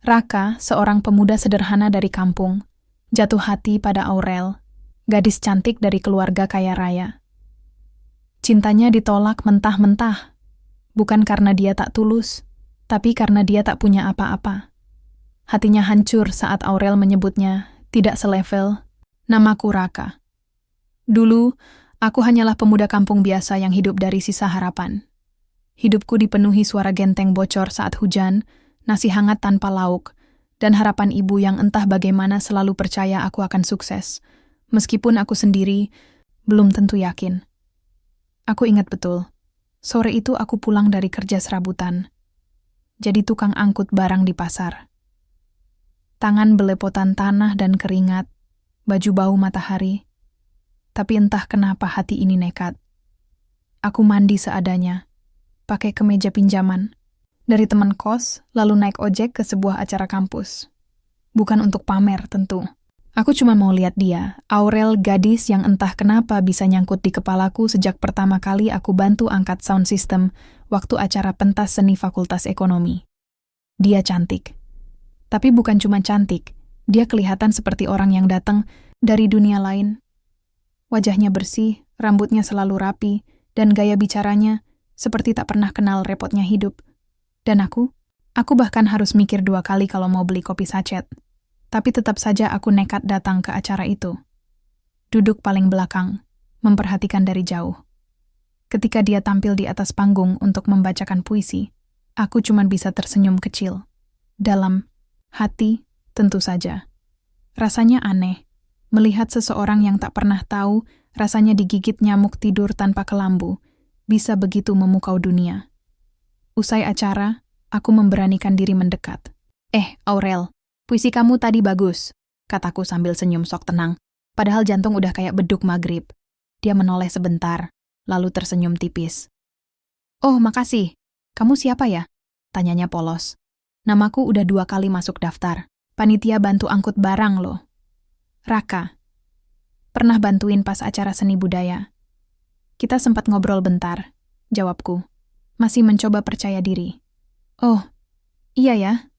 Raka, seorang pemuda sederhana dari kampung, jatuh hati pada Aurel, gadis cantik dari keluarga kaya raya. Cintanya ditolak mentah-mentah, bukan karena dia tak tulus, tapi karena dia tak punya apa-apa. Hatinya hancur saat Aurel menyebutnya tidak selevel, namaku Raka. Dulu, aku hanyalah pemuda kampung biasa yang hidup dari sisa harapan. Hidupku dipenuhi suara genteng bocor saat hujan, nasi hangat tanpa lauk, dan harapan ibu yang entah bagaimana selalu percaya aku akan sukses, meskipun aku sendiri belum tentu yakin. Aku ingat betul, sore itu aku pulang dari kerja serabutan, jadi tukang angkut barang di pasar. Tangan belepotan tanah dan keringat, baju bau matahari, tapi entah kenapa hati ini nekat. Aku mandi seadanya, pakai kemeja pinjaman, dari teman kos, lalu naik ojek ke sebuah acara kampus. Bukan untuk pamer tentu. Aku cuma mau lihat dia, Aurel, gadis yang entah kenapa bisa nyangkut di kepalaku sejak pertama kali aku bantu angkat sound system waktu acara pentas seni Fakultas Ekonomi. Dia cantik. Tapi bukan cuma cantik, dia kelihatan seperti orang yang datang dari dunia lain. Wajahnya bersih, rambutnya selalu rapi, dan gaya bicaranya seperti tak pernah kenal repotnya hidup. Dan aku bahkan harus mikir 2 kali kalau mau beli kopi sachet. Tapi tetap saja aku nekat datang ke acara itu. Duduk paling belakang, memperhatikan dari jauh. Ketika dia tampil di atas panggung untuk membacakan puisi, aku cuma bisa tersenyum kecil. Dalam hati, tentu saja. Rasanya aneh, melihat seseorang yang tak pernah tahu rasanya digigit nyamuk tidur tanpa kelambu, bisa begitu memukau dunia. Usai acara, aku memberanikan diri mendekat. Aurel, puisi kamu tadi bagus, kataku sambil senyum sok tenang, padahal jantung udah kayak beduk maghrib. Dia menoleh sebentar, lalu tersenyum tipis. Oh, makasih. Kamu siapa ya? Tanyanya polos. Namaku udah 2 kali masuk daftar. Panitia bantu angkut barang loh. Raka. Pernah bantuin pas acara seni budaya. Kita sempat ngobrol bentar, jawabku. Masih mencoba percaya diri. Oh, iya ya.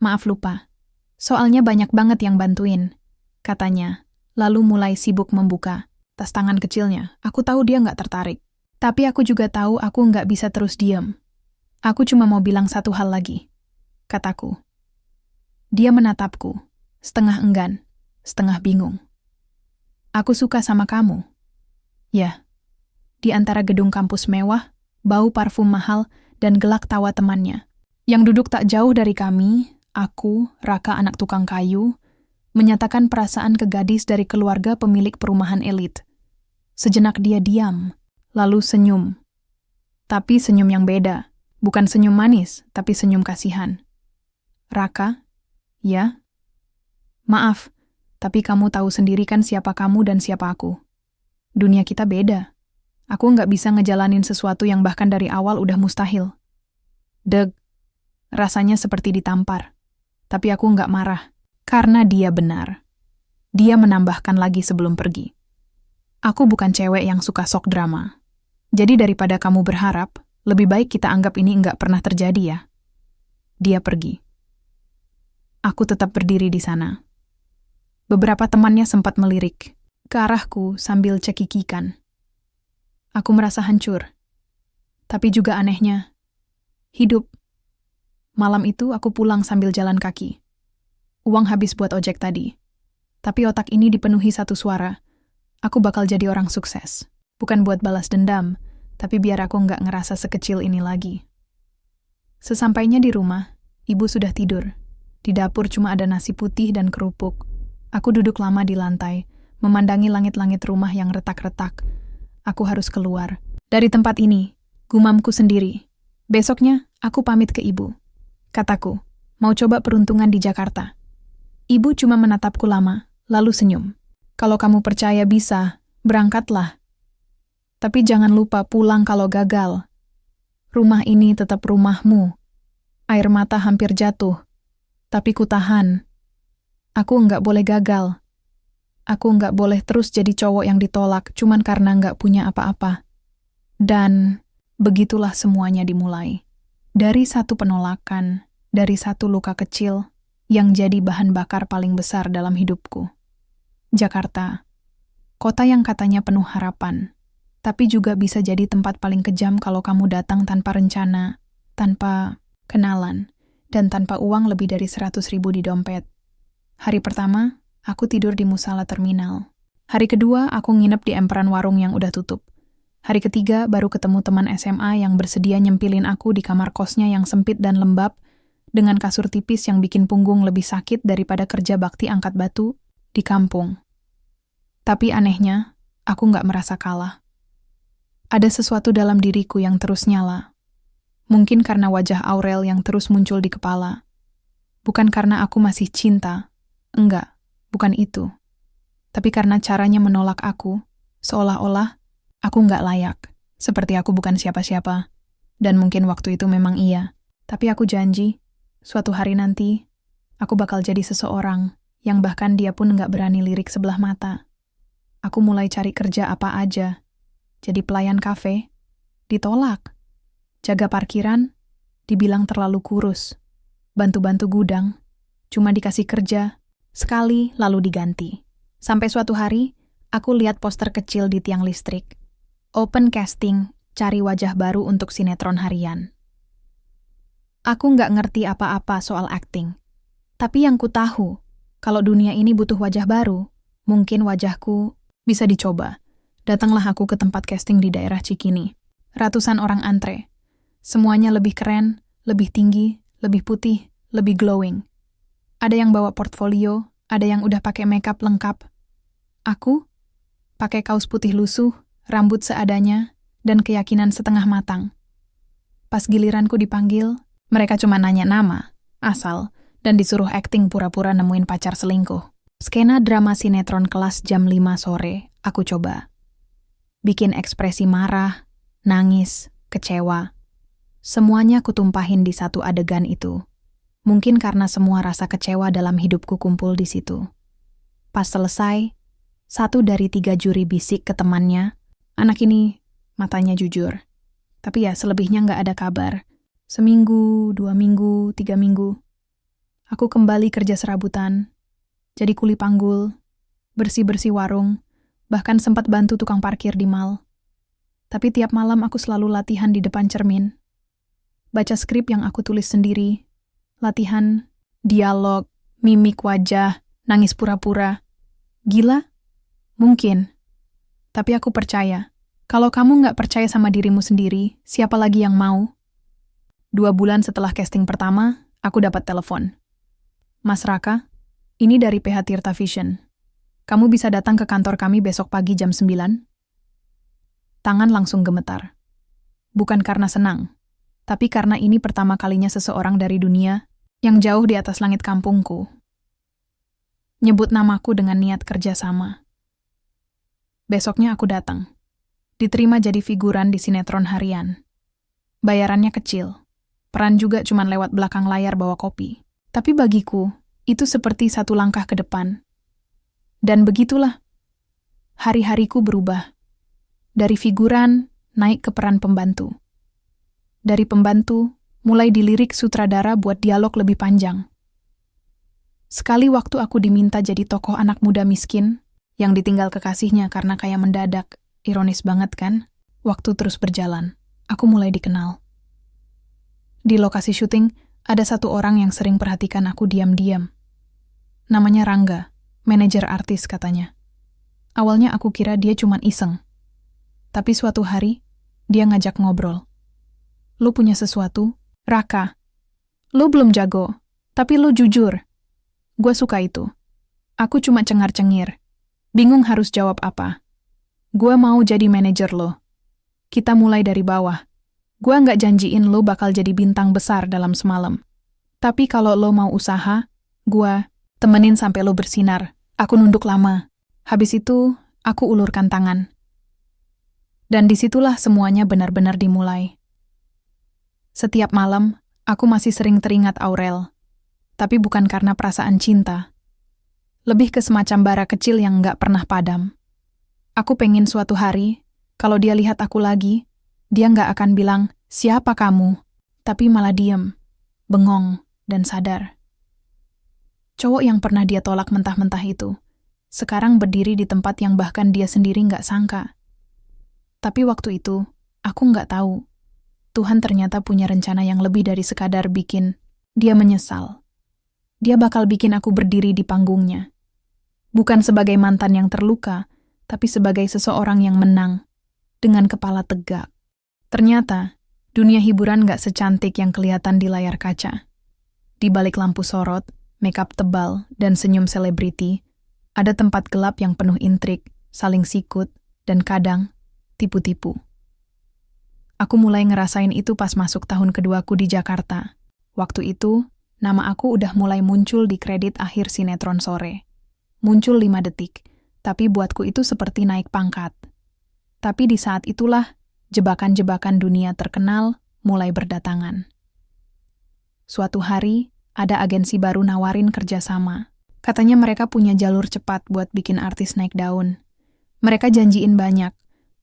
Maaf lupa. Soalnya banyak banget yang bantuin, katanya. Lalu mulai sibuk membuka tas tangan kecilnya. Aku tahu dia nggak tertarik. Tapi aku juga tahu aku nggak bisa terus diam. Aku cuma mau bilang satu hal lagi, kataku. Dia menatapku, setengah enggan, setengah bingung. Aku suka sama kamu. Ya, di antara gedung kampus mewah, bau parfum mahal, dan gelak tawa temannya. Yang duduk tak jauh dari kami, aku, Raka anak tukang kayu, menyatakan perasaan ke gadis dari keluarga pemilik perumahan elit. Sejenak dia diam, lalu senyum. Tapi senyum yang beda, bukan senyum manis, tapi senyum kasihan. Raka, ya? Maaf, tapi kamu tahu sendiri kan siapa kamu dan siapa aku. Dunia kita beda. Aku nggak bisa ngejalanin sesuatu yang bahkan dari awal udah mustahil. Deg, rasanya seperti ditampar. Tapi aku nggak marah, karena dia benar. Dia menambahkan lagi sebelum pergi. Aku bukan cewek yang suka sok drama. Jadi daripada kamu berharap, lebih baik kita anggap ini nggak pernah terjadi ya. Dia pergi. Aku tetap berdiri di sana. Beberapa temannya sempat melirik ke arahku sambil cekikikan. Aku merasa hancur. Tapi juga anehnya, hidup. Malam itu aku pulang sambil jalan kaki. Uang habis buat ojek tadi. Tapi otak ini dipenuhi satu suara. Aku bakal jadi orang sukses. Bukan buat balas dendam, tapi biar aku nggak ngerasa sekecil ini lagi. Sesampainya di rumah, ibu sudah tidur. Di dapur cuma ada nasi putih dan kerupuk. Aku duduk lama di lantai, memandangi langit-langit rumah yang retak-retak. Aku harus keluar dari tempat ini, gumamku sendiri. Besoknya, aku pamit ke ibu. Kataku, mau coba peruntungan di Jakarta. Ibu cuma menatapku lama, lalu senyum. Kalau kamu percaya bisa, berangkatlah. Tapi jangan lupa pulang kalau gagal. Rumah ini tetap rumahmu. Air mata hampir jatuh. Tapi ku tahan. Aku nggak boleh gagal. Aku nggak boleh terus jadi cowok yang ditolak cuman karena nggak punya apa-apa. Dan begitulah semuanya dimulai. Dari satu penolakan, dari satu luka kecil, yang jadi bahan bakar paling besar dalam hidupku. Jakarta, kota yang katanya penuh harapan, tapi juga bisa jadi tempat paling kejam kalau kamu datang tanpa rencana, tanpa kenalan, dan tanpa uang lebih dari 100.000 di dompet. Hari pertama, aku tidur di musala terminal. Hari kedua, aku nginep di emperan warung yang udah tutup. Hari ketiga, baru ketemu teman SMA yang bersedia nyempilin aku di kamar kosnya yang sempit dan lembab, dengan kasur tipis yang bikin punggung lebih sakit daripada kerja bakti angkat batu di kampung. Tapi anehnya, aku nggak merasa kalah. Ada sesuatu dalam diriku yang terus nyala. Mungkin karena wajah Aurel yang terus muncul di kepala. Bukan karena aku masih cinta. Enggak, bukan itu. Tapi karena caranya menolak aku, seolah-olah aku nggak layak. Seperti aku bukan siapa-siapa. Dan mungkin waktu itu memang iya. Tapi aku janji, suatu hari nanti, aku bakal jadi seseorang yang bahkan dia pun nggak berani lirik sebelah mata. Aku mulai cari kerja apa aja. Jadi pelayan kafe, ditolak. Jaga parkiran, dibilang terlalu kurus. Bantu-bantu gudang, cuma dikasih kerja, sekali lalu diganti. Sampai suatu hari, aku lihat poster kecil di tiang listrik. Open casting, cari wajah baru untuk sinetron harian. Aku nggak ngerti apa-apa soal acting. Tapi yang ku tahu, kalau dunia ini butuh wajah baru, mungkin wajahku bisa dicoba. Datanglah aku ke tempat casting di daerah Cikini. Ratusan orang antre. Semuanya lebih keren, lebih tinggi, lebih putih, lebih glowing. Ada yang bawa portfolio, ada yang udah pakai makeup lengkap. Aku pakai kaos putih lusuh, rambut seadanya, dan keyakinan setengah matang. Pas giliranku dipanggil, mereka cuma nanya nama, asal, dan disuruh akting pura-pura nemuin pacar selingkuh. Skena drama sinetron kelas jam 5 sore, aku coba. Bikin ekspresi marah, nangis, kecewa. Semuanya kutumpahin di satu adegan itu. Mungkin karena semua rasa kecewa dalam hidupku kumpul di situ. Pas selesai, 1 dari 3 juri bisik ke temannya, anak ini matanya jujur. Tapi ya selebihnya nggak ada kabar. Seminggu, 2 minggu, 3 minggu. Aku kembali kerja serabutan, jadi kuli panggul, bersih-bersih warung, bahkan sempat bantu tukang parkir di mall. Tapi tiap malam aku selalu latihan di depan cermin. Baca skrip yang aku tulis sendiri, latihan, dialog, mimik wajah, nangis pura-pura. Gila? Mungkin. Tapi aku percaya, kalau kamu nggak percaya sama dirimu sendiri, siapa lagi yang mau? 2 bulan setelah casting pertama, aku dapat telepon. Mas Raka, ini dari PH Tirta Vision. Kamu bisa datang ke kantor kami besok pagi jam 9? Tangan langsung gemetar. Bukan karena senang, tapi karena ini pertama kalinya seseorang dari dunia yang jauh di atas langit kampungku nyebut namaku dengan niat kerja sama. Besoknya aku datang. Diterima jadi figuran di sinetron harian. Bayarannya kecil. Peran juga cuma lewat belakang layar bawa kopi. Tapi bagiku, itu seperti satu langkah ke depan. Dan begitulah. Hari-hariku berubah. Dari figuran, naik ke peran pembantu. Dari pembantu, mulai dilirik sutradara buat dialog lebih panjang. Sekali waktu aku diminta jadi tokoh anak muda miskin, yang ditinggal kekasihnya karena kaya mendadak. Ironis banget kan? Waktu terus berjalan. Aku mulai dikenal. Di lokasi syuting, ada satu orang yang sering perhatikan aku diam-diam. Namanya Rangga, manajer artis katanya. Awalnya aku kira dia cuma iseng. Tapi suatu hari, dia ngajak ngobrol. Lu punya sesuatu? Raka. Lu belum jago, tapi lu jujur. Gua suka itu. Aku cuma cengar-cengir. Bingung harus jawab apa. Gua mau jadi manajer lo. Kita mulai dari bawah. Gua nggak janjiin lo bakal jadi bintang besar dalam semalam. Tapi kalau lo mau usaha, gua temenin sampai lo bersinar. Aku nunduk lama. Habis itu, aku ulurkan tangan. Dan disitulah semuanya benar-benar dimulai. Setiap malam, aku masih sering teringat Aurel. Tapi bukan karena perasaan cinta. Lebih ke semacam bara kecil yang nggak pernah padam. Aku pengen suatu hari, kalau dia lihat aku lagi, dia nggak akan bilang, siapa kamu? Tapi malah diem, bengong, dan sadar. Cowok yang pernah dia tolak mentah-mentah itu, sekarang berdiri di tempat yang bahkan dia sendiri nggak sangka. Tapi waktu itu, aku nggak tahu. Tuhan ternyata punya rencana yang lebih dari sekadar bikin dia menyesal. Dia bakal bikin aku berdiri di panggungnya. Bukan sebagai mantan yang terluka, tapi sebagai seseorang yang menang, dengan kepala tegak. Ternyata, dunia hiburan nggak secantik yang kelihatan di layar kaca. Di balik lampu sorot, makeup tebal, dan senyum selebriti, ada tempat gelap yang penuh intrik, saling sikut, dan kadang tipu-tipu. Aku mulai ngerasain itu pas masuk tahun keduaku di Jakarta. Waktu itu, nama aku udah mulai muncul di kredit akhir sinetron sore. Muncul 5 detik, tapi buatku itu seperti naik pangkat. Tapi di saat itulah, jebakan-jebakan dunia terkenal mulai berdatangan. Suatu hari, ada agensi baru nawarin kerjasama. Katanya mereka punya jalur cepat buat bikin artis naik daun. Mereka janjiin banyak,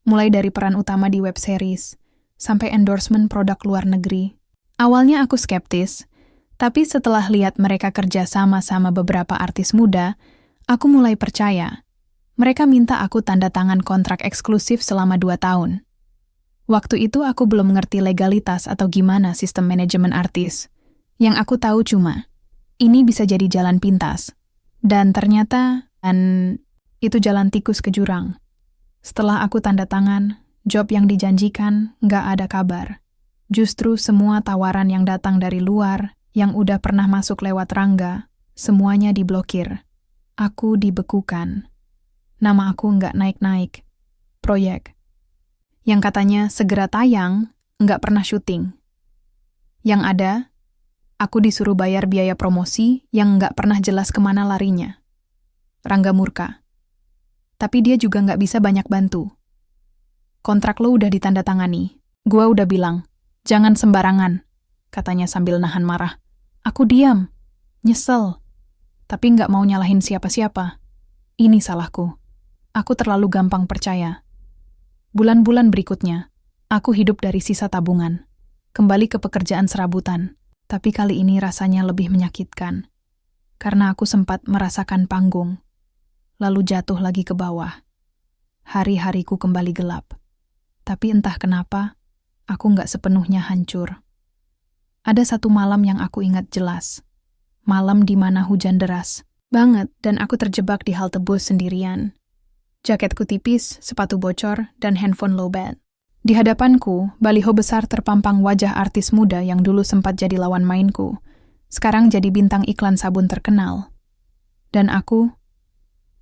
mulai dari peran utama di web series, sampai endorsement produk luar negeri. Awalnya aku skeptis, tapi setelah lihat mereka kerja sama beberapa artis muda, aku mulai percaya. Mereka minta aku tanda tangan kontrak eksklusif selama 2 tahun. Waktu itu aku belum ngerti legalitas atau gimana sistem manajemen artis. Yang aku tahu cuma, ini bisa jadi jalan pintas. Dan ternyata, itu jalan tikus ke jurang. Setelah aku tanda tangan, job yang dijanjikan nggak ada kabar. Justru semua tawaran yang datang dari luar, yang udah pernah masuk lewat Rangga, semuanya diblokir. Aku dibekukan. Nama aku nggak naik-naik. Proyek. Yang katanya segera tayang, nggak pernah syuting. Yang ada, aku disuruh bayar biaya promosi yang nggak pernah jelas kemana larinya. Rangga murka. Tapi dia juga nggak bisa banyak bantu. Kontrak lo udah ditandatangani. Gua udah bilang, jangan sembarangan, katanya sambil nahan marah. Aku diam, nyesel, tapi nggak mau nyalahin siapa-siapa. Ini salahku. Aku terlalu gampang percaya. Bulan-bulan berikutnya, aku hidup dari sisa tabungan. Kembali ke pekerjaan serabutan. Tapi kali ini rasanya lebih menyakitkan. Karena aku sempat merasakan panggung. Lalu jatuh lagi ke bawah. Hari-hariku kembali gelap. Tapi entah kenapa, aku nggak sepenuhnya hancur. Ada satu malam yang aku ingat jelas. Malam di mana hujan deras banget dan aku terjebak di halte bus sendirian. Jaketku tipis, sepatu bocor, dan handphone lowbat. Di hadapanku, baliho besar terpampang wajah artis muda yang dulu sempat jadi lawan mainku. Sekarang jadi bintang iklan sabun terkenal. Dan aku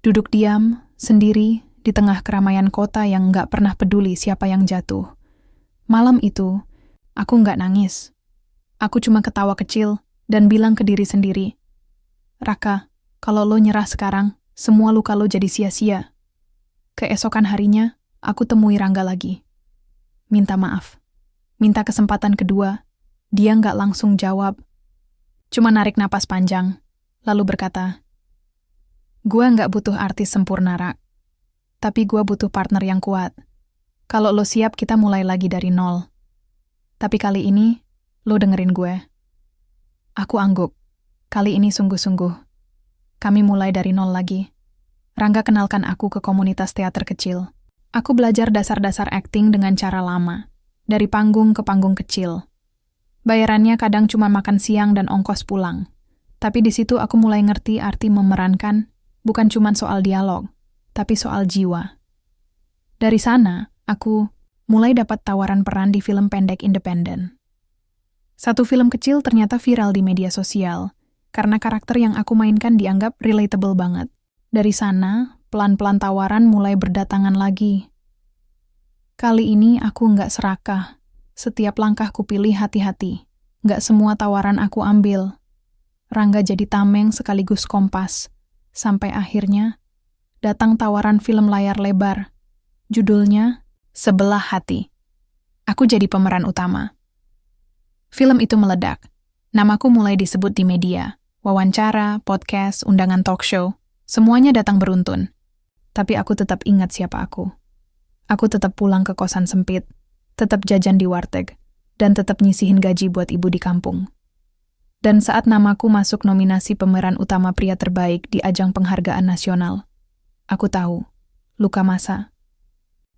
duduk diam, sendiri, di tengah keramaian kota yang nggak pernah peduli siapa yang jatuh. Malam itu, aku nggak nangis. Aku cuma ketawa kecil dan bilang ke diri sendiri, Raka, kalau lo nyerah sekarang, semua luka lo jadi sia-sia. Keesokan harinya, aku temui Rangga lagi. Minta maaf. Minta kesempatan kedua. Dia nggak langsung jawab. Cuma narik napas panjang, lalu berkata, Gua nggak butuh artis sempurna, Rak. Tapi gua butuh partner yang kuat. Kalau lo siap, kita mulai lagi dari nol. Tapi kali ini, lo dengerin gue. Aku angguk. Kali ini sungguh-sungguh. Kami mulai dari nol lagi. Rangga kenalkan aku ke komunitas teater kecil. Aku belajar dasar-dasar akting dengan cara lama. Dari panggung ke panggung kecil. Bayarannya kadang cuma makan siang dan ongkos pulang. Tapi di situ aku mulai ngerti arti memerankan, bukan cuma soal dialog, tapi soal jiwa. Dari sana, aku mulai dapat tawaran peran di film pendek independen. Satu film kecil ternyata viral di media sosial, karena karakter yang aku mainkan dianggap relatable banget. Dari sana, pelan-pelan tawaran mulai berdatangan lagi. Kali ini aku nggak serakah. Setiap langkah kupilih hati-hati. Nggak semua tawaran aku ambil. Rangga jadi tameng sekaligus kompas. Sampai akhirnya, datang tawaran film layar lebar. Judulnya, Sebelah Hati. Aku jadi pemeran utama. Film itu meledak. Namaku mulai disebut di media. Wawancara, podcast, undangan talk show. Semuanya datang beruntun. Tapi aku tetap ingat siapa aku. Aku tetap pulang ke kosan sempit, tetap jajan di warteg, dan tetap nyisihin gaji buat ibu di kampung. Dan saat namaku masuk nominasi pemeran utama pria terbaik di ajang penghargaan nasional, aku tahu, luka masa.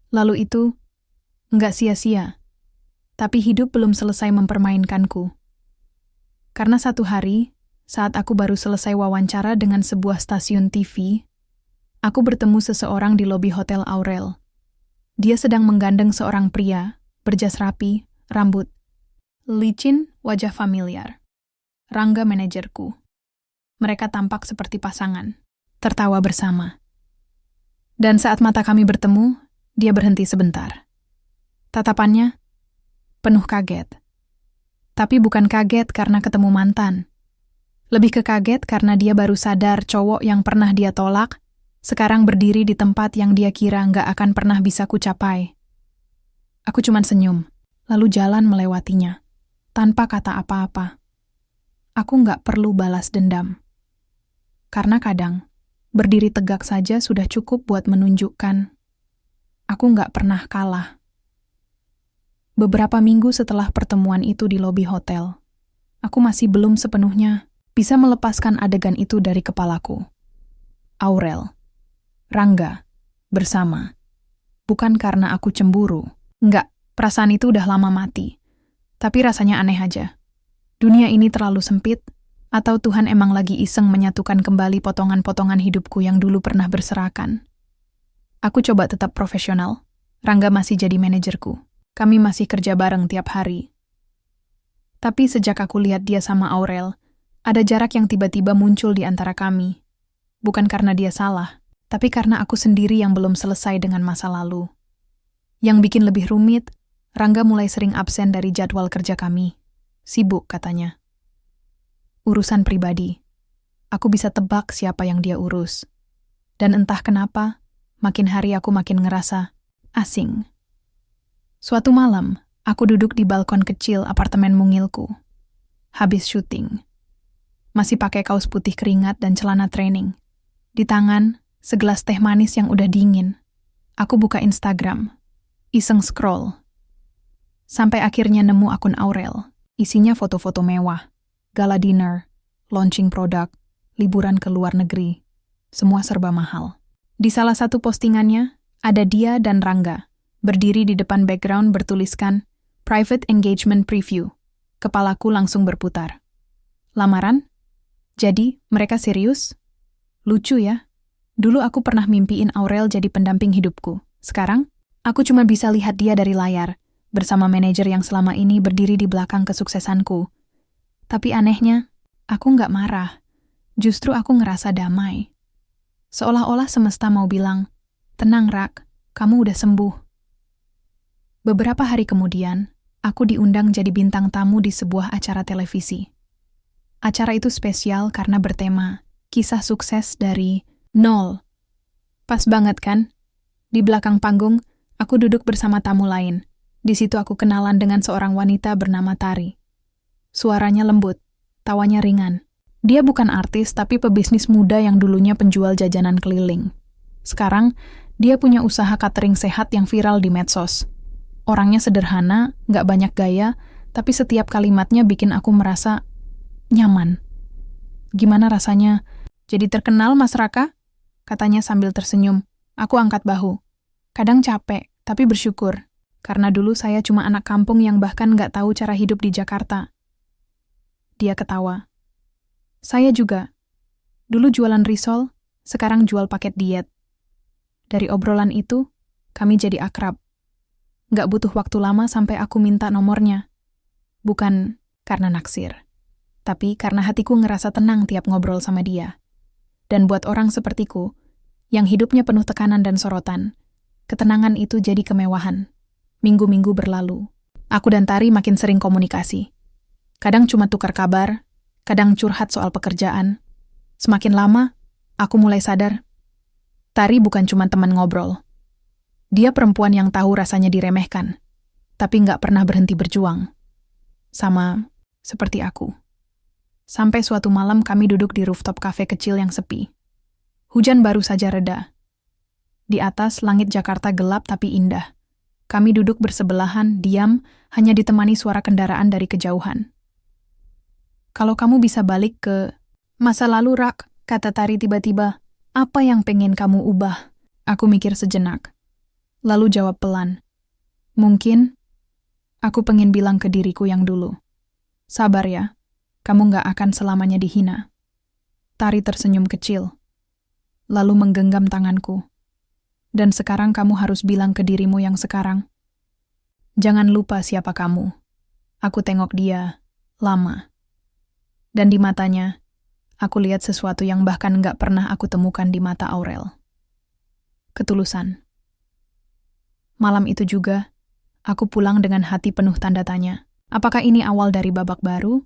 Lalu itu, nggak sia-sia, tapi hidup belum selesai mempermainkanku. Karena satu hari, saat aku baru selesai wawancara dengan sebuah stasiun TV, aku bertemu seseorang di lobi Hotel Aurel. Dia sedang menggandeng seorang pria, berjas rapi, rambut licin, wajah familiar. Rangga, manajerku. Mereka tampak seperti pasangan, tertawa bersama. Dan saat mata kami bertemu, dia berhenti sebentar. Tatapannya penuh kaget. Tapi bukan kaget karena ketemu mantan. Lebih ke kaget karena dia baru sadar cowok yang pernah dia tolak, sekarang berdiri di tempat yang dia kira nggak akan pernah bisa kucapai. Aku cuman senyum, lalu jalan melewatinya, tanpa kata apa-apa. Aku nggak perlu balas dendam. Karena kadang, berdiri tegak saja sudah cukup buat menunjukkan aku nggak pernah kalah. Beberapa minggu setelah pertemuan itu di lobi hotel, aku masih belum sepenuhnya bisa melepaskan adegan itu dari kepalaku. Aurel, Rangga, bersama. Bukan karena aku cemburu. Enggak, perasaan itu udah lama mati. Tapi rasanya aneh aja. Dunia ini terlalu sempit, atau Tuhan emang lagi iseng menyatukan kembali potongan-potongan hidupku yang dulu pernah berserakan. Aku coba tetap profesional. Rangga masih jadi manajerku. Kami masih kerja bareng tiap hari. Tapi sejak aku lihat dia sama Aurel, ada jarak yang tiba-tiba muncul di antara kami. Bukan karena dia salah, tapi karena aku sendiri yang belum selesai dengan masa lalu. Yang bikin lebih rumit, Rangga mulai sering absen dari jadwal kerja kami. Sibuk, katanya. Urusan pribadi. Aku bisa tebak siapa yang dia urus. Dan entah kenapa, makin hari aku makin ngerasa asing. Suatu malam, aku duduk di balkon kecil apartemen mungilku. Habis syuting. Masih pakai kaos putih keringat dan celana training. Di tangan, segelas teh manis yang udah dingin. Aku buka Instagram. Iseng scroll. Sampai akhirnya nemu akun Aurel. Isinya foto-foto mewah, gala dinner, launching produk, liburan ke luar negeri. Semua serba mahal. Di salah satu postingannya, ada dia dan Rangga, berdiri di depan background bertuliskan Private Engagement Preview. Kepalaku langsung berputar. Lamaran? Jadi, mereka serius? Lucu ya? Dulu aku pernah mimpiin Aurel jadi pendamping hidupku. Sekarang, aku cuma bisa lihat dia dari layar, bersama manajer yang selama ini berdiri di belakang kesuksesanku. Tapi anehnya, aku nggak marah. Justru aku ngerasa damai. Seolah-olah semesta mau bilang, tenang Rak, kamu udah sembuh. Beberapa hari kemudian, aku diundang jadi bintang tamu di sebuah acara televisi. Acara itu spesial karena bertema kisah sukses dari nol. Pas banget kan? Di belakang panggung, aku duduk bersama tamu lain. Di situ aku kenalan dengan seorang wanita bernama Tari. Suaranya lembut, tawanya ringan. Dia bukan artis tapi pebisnis muda yang dulunya penjual jajanan keliling. Sekarang, dia punya usaha catering sehat yang viral di medsos. Orangnya sederhana, nggak banyak gaya, tapi setiap kalimatnya bikin aku merasa nyaman. Gimana rasanya jadi terkenal, Mas Raka? Katanya sambil tersenyum. Aku angkat bahu. Kadang capek, tapi bersyukur. Karena dulu saya cuma anak kampung yang bahkan nggak tahu cara hidup di Jakarta. Dia ketawa. Saya juga. Dulu jualan risol, sekarang jual paket diet. Dari obrolan itu, kami jadi akrab. Nggak butuh waktu lama sampai aku minta nomornya. Bukan karena naksir, tapi karena hatiku ngerasa tenang tiap ngobrol sama dia. Dan buat orang sepertiku, yang hidupnya penuh tekanan dan sorotan, ketenangan itu jadi kemewahan. Minggu-minggu berlalu, aku dan Tari makin sering komunikasi. Kadang cuma tukar kabar, kadang curhat soal pekerjaan. Semakin lama, aku mulai sadar, Tari bukan cuma teman ngobrol. Dia perempuan yang tahu rasanya diremehkan, tapi nggak pernah berhenti berjuang. Sama seperti aku. Sampai suatu malam kami duduk di rooftop kafe kecil yang sepi. Hujan baru saja reda. Di atas, langit Jakarta gelap tapi indah. Kami duduk bersebelahan, diam, hanya ditemani suara kendaraan dari kejauhan. Kalau kamu bisa balik ke masa lalu, Rak, kata Tari tiba-tiba, apa yang pengen kamu ubah? Aku mikir sejenak. Lalu jawab pelan. Mungkin, aku pengen bilang ke diriku yang dulu. Sabar ya, kamu gak akan selamanya dihina. Tari tersenyum kecil, lalu menggenggam tanganku. Dan sekarang kamu harus bilang ke dirimu yang sekarang. Jangan lupa siapa kamu. Aku tengok dia, lama. Dan di matanya, aku lihat sesuatu yang bahkan gak pernah aku temukan di mata Aurel. Ketulusan. Malam itu juga, aku pulang dengan hati penuh tanda tanya. Apakah ini awal dari babak baru?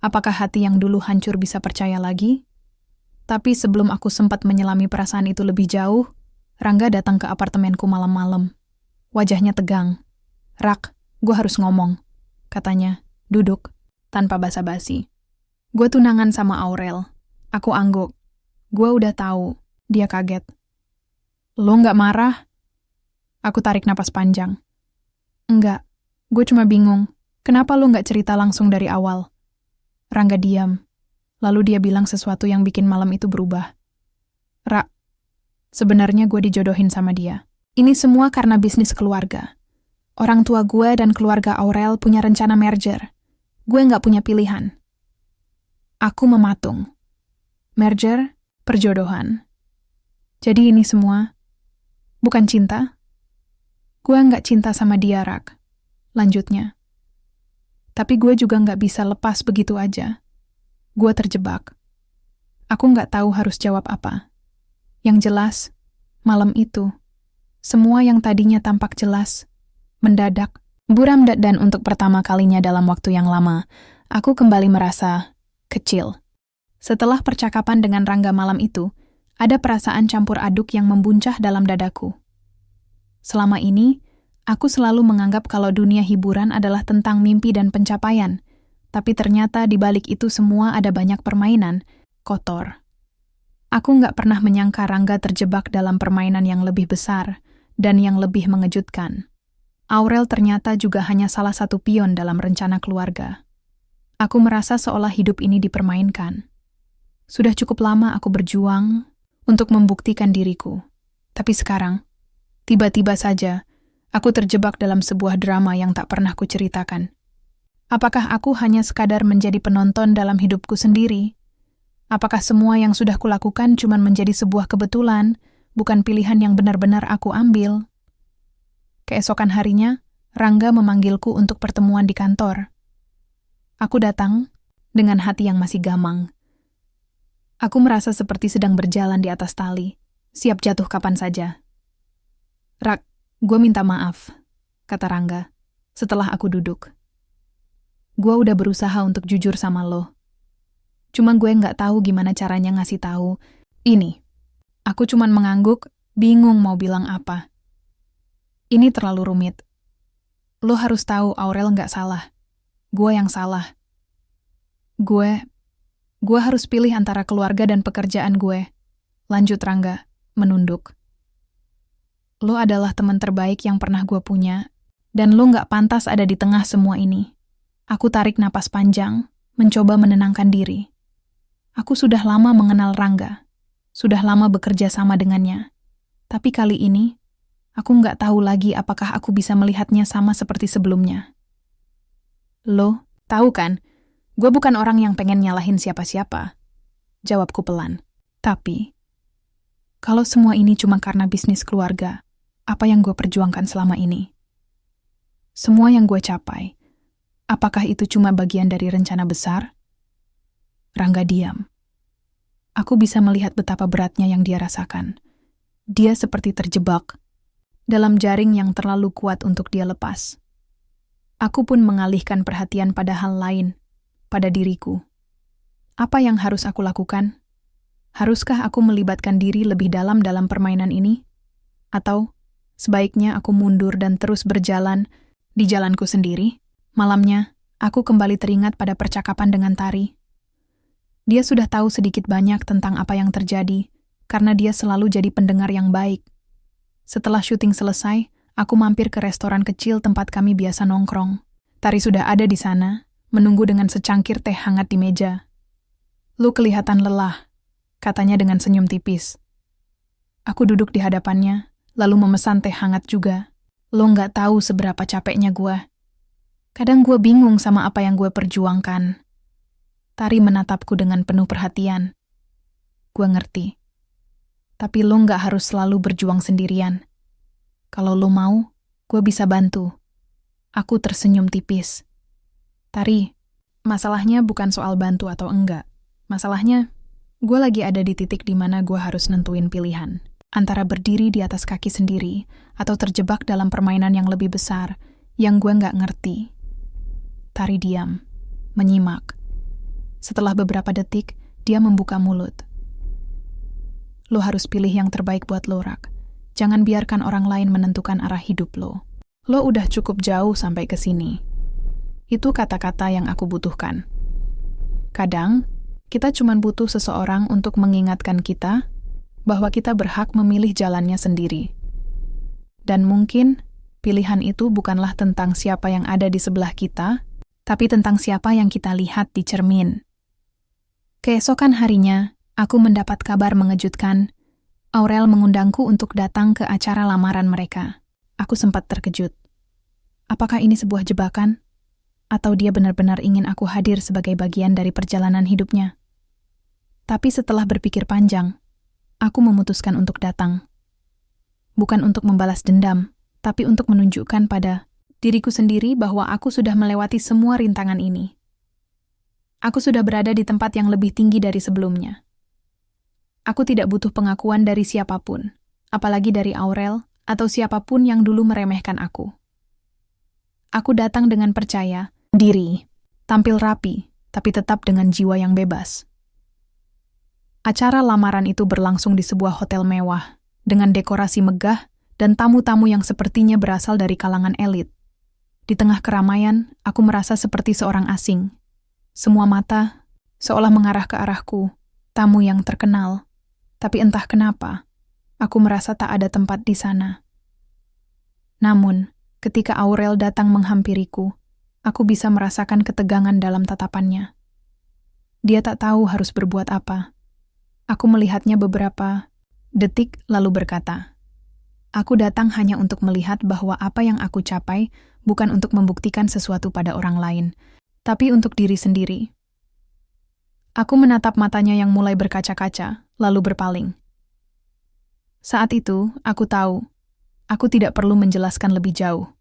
Apakah hati yang dulu hancur bisa percaya lagi? Tapi sebelum aku sempat menyelami perasaan itu lebih jauh, Rangga datang ke apartemenku malam-malam. Wajahnya tegang. Rak, gue harus ngomong, katanya, duduk, tanpa basa-basi. Gue tunangan sama Aurel. Aku angguk. Gue udah tahu. Dia kaget. Lo nggak marah? Aku tarik napas panjang. Enggak, gue cuma bingung. Kenapa lo nggak cerita langsung dari awal? Rangga diam. Lalu dia bilang sesuatu yang bikin malam itu berubah. Rak, sebenarnya gue dijodohin sama dia. Ini semua karena bisnis keluarga. Orang tua gue dan keluarga Aurel punya rencana merger. Gue nggak punya pilihan. Aku mematung. Merger, perjodohan. Jadi ini semua bukan cinta? Gue nggak cinta sama dia, Rak. Lanjutnya. Tapi gue juga nggak bisa lepas begitu aja. Gue terjebak. Aku nggak tahu harus jawab apa. Yang jelas, malam itu, semua yang tadinya tampak jelas, mendadak, buram dan untuk pertama kalinya dalam waktu yang lama, aku kembali merasa kecil. Setelah percakapan dengan Rangga malam itu, ada perasaan campur aduk yang membuncah dalam dadaku. Selama ini, aku selalu menganggap kalau dunia hiburan adalah tentang mimpi dan pencapaian, tapi ternyata di balik itu semua ada banyak permainan, kotor. Aku nggak pernah menyangka Rangga terjebak dalam permainan yang lebih besar dan yang lebih mengejutkan. Aurel ternyata juga hanya salah satu pion dalam rencana keluarga. Aku merasa seolah hidup ini dipermainkan. Sudah cukup lama aku berjuang untuk membuktikan diriku. Tapi sekarang, tiba-tiba saja, aku terjebak dalam sebuah drama yang tak pernah kuceritakan. Apakah aku hanya sekadar menjadi penonton dalam hidupku sendiri? Apakah semua yang sudah kulakukan cuma menjadi sebuah kebetulan, bukan pilihan yang benar-benar aku ambil? Keesokan harinya, Rangga memanggilku untuk pertemuan di kantor. Aku datang dengan hati yang masih gamang. Aku merasa seperti sedang berjalan di atas tali, siap jatuh kapan saja. Rak, gue minta maaf, kata Rangga, setelah aku duduk. Gue udah berusaha untuk jujur sama lo. Cuma gue nggak tahu gimana caranya ngasih tahu. Ini, aku cuman mengangguk, bingung mau bilang apa. Ini terlalu rumit. Lo harus tahu Aurel nggak salah. Gue yang salah. Gue harus pilih antara keluarga dan pekerjaan gue. Lanjut Rangga, menunduk. Lo adalah teman terbaik yang pernah gue punya, dan lo nggak pantas ada di tengah semua ini. Aku tarik napas panjang, mencoba menenangkan diri. Aku sudah lama mengenal Rangga, sudah lama bekerja sama dengannya. Tapi kali ini, aku nggak tahu lagi apakah aku bisa melihatnya sama seperti sebelumnya. Lo, tahu kan, gue bukan orang yang pengen nyalahin siapa-siapa. Jawabku pelan. Tapi, kalau semua ini cuma karena bisnis keluarga, apa yang gue perjuangkan selama ini? Semua yang gue capai, apakah itu cuma bagian dari rencana besar? Rangga diam. Aku bisa melihat betapa beratnya yang dia rasakan. Dia seperti terjebak dalam jaring yang terlalu kuat untuk dia lepas. Aku pun mengalihkan perhatian pada hal lain, pada diriku. Apa yang harus aku lakukan? Haruskah aku melibatkan diri lebih dalam permainan ini? Atau sebaiknya aku mundur dan terus berjalan di jalanku sendiri? Malamnya, aku kembali teringat pada percakapan dengan Tari. Dia sudah tahu sedikit banyak tentang apa yang terjadi, karena dia selalu jadi pendengar yang baik. Setelah syuting selesai, aku mampir ke restoran kecil tempat kami biasa nongkrong. Tari sudah ada di sana, menunggu dengan secangkir teh hangat di meja. "Lu kelihatan lelah," katanya dengan senyum tipis. Aku duduk di hadapannya, lalu memesan teh hangat juga. "Lo nggak tahu seberapa capeknya gue. Kadang gue bingung sama apa yang gue perjuangkan." Tari menatapku dengan penuh perhatian. "Gue ngerti. Tapi lo nggak harus selalu berjuang sendirian. Kalau lo mau, gue bisa bantu." Aku tersenyum tipis. "Tari, masalahnya bukan soal bantu atau enggak. Masalahnya, gue lagi ada di titik di mana gue harus nentuin pilihan. Antara berdiri di atas kaki sendiri, atau terjebak dalam permainan yang lebih besar, yang gue nggak ngerti." Tari diam, menyimak. Setelah beberapa detik, dia membuka mulut. "Lo harus pilih yang terbaik buat lo, Rak. Jangan biarkan orang lain menentukan arah hidup lo. Lo udah cukup jauh sampai ke sini." Itu kata-kata yang aku butuhkan. Kadang, kita cuma butuh seseorang untuk mengingatkan kita bahwa kita berhak memilih jalannya sendiri. Dan mungkin, pilihan itu bukanlah tentang siapa yang ada di sebelah kita, tapi tentang siapa yang kita lihat di cermin. Keesokan harinya, aku mendapat kabar mengejutkan. Aurel mengundangku untuk datang ke acara lamaran mereka. Aku sempat terkejut. Apakah ini sebuah jebakan? Atau dia benar-benar ingin aku hadir sebagai bagian dari perjalanan hidupnya? Tapi setelah berpikir panjang, aku memutuskan untuk datang. Bukan untuk membalas dendam, tapi untuk menunjukkan pada diriku sendiri bahwa aku sudah melewati semua rintangan ini. Aku sudah berada di tempat yang lebih tinggi dari sebelumnya. Aku tidak butuh pengakuan dari siapapun, apalagi dari Aurel atau siapapun yang dulu meremehkan aku. Aku datang dengan percaya diri, tampil rapi, tapi tetap dengan jiwa yang bebas. Acara lamaran itu berlangsung di sebuah hotel mewah, dengan dekorasi megah dan tamu-tamu yang sepertinya berasal dari kalangan elit. Di tengah keramaian, aku merasa seperti seorang asing. Semua mata seolah mengarah ke arahku, tamu yang terkenal. Tapi entah kenapa, aku merasa tak ada tempat di sana. Namun, ketika Aurel datang menghampiriku, aku bisa merasakan ketegangan dalam tatapannya. Dia tak tahu harus berbuat apa. Aku melihatnya beberapa detik lalu berkata, "Aku datang hanya untuk melihat bahwa apa yang aku capai bukan untuk membuktikan sesuatu pada orang lain, tapi untuk diri sendiri." Aku menatap matanya yang mulai berkaca-kaca, lalu berpaling. Saat itu, aku tahu, aku tidak perlu menjelaskan lebih jauh.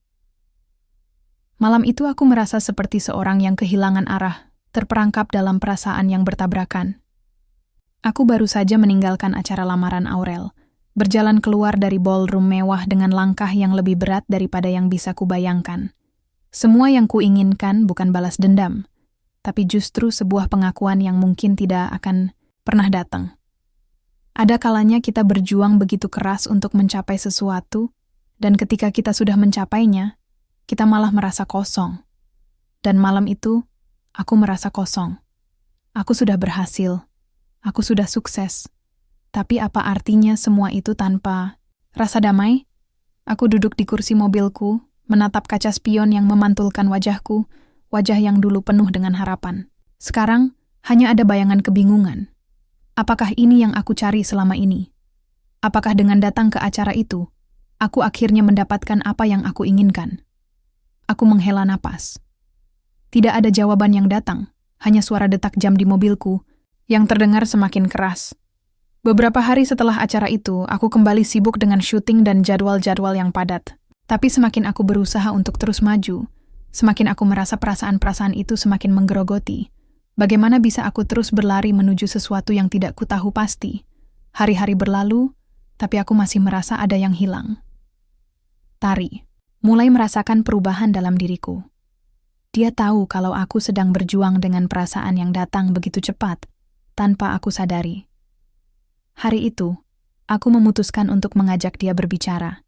Malam itu aku merasa seperti seorang yang kehilangan arah, terperangkap dalam perasaan yang bertabrakan. Aku baru saja meninggalkan acara lamaran Aurel, berjalan keluar dari ballroom mewah dengan langkah yang lebih berat daripada yang bisa kubayangkan. Semua yang kuinginkan bukan balas dendam, tapi justru sebuah pengakuan yang mungkin tidak akan pernah datang. Ada kalanya kita berjuang begitu keras untuk mencapai sesuatu, dan ketika kita sudah mencapainya, kita malah merasa kosong. Dan malam itu, aku merasa kosong. Aku sudah berhasil. Aku sudah sukses. Tapi apa artinya semua itu tanpa rasa damai? Aku duduk di kursi mobilku, menatap kaca spion yang memantulkan wajahku, wajah yang dulu penuh dengan harapan. Sekarang, hanya ada bayangan kebingungan. Apakah ini yang aku cari selama ini? Apakah dengan datang ke acara itu, aku akhirnya mendapatkan apa yang aku inginkan? Aku menghela napas. Tidak ada jawaban yang datang, hanya suara detak jam di mobilku yang terdengar semakin keras. Beberapa hari setelah acara itu, aku kembali sibuk dengan syuting dan jadwal-jadwal yang padat. Tapi semakin aku berusaha untuk terus maju, semakin aku merasa perasaan-perasaan itu semakin menggerogoti. Bagaimana bisa aku terus berlari menuju sesuatu yang tidak kutahu pasti? Hari-hari berlalu, tapi aku masih merasa ada yang hilang. Tari mulai merasakan perubahan dalam diriku. Dia tahu kalau aku sedang berjuang dengan perasaan yang datang begitu cepat, tanpa aku sadari. Hari itu, aku memutuskan untuk mengajak dia berbicara,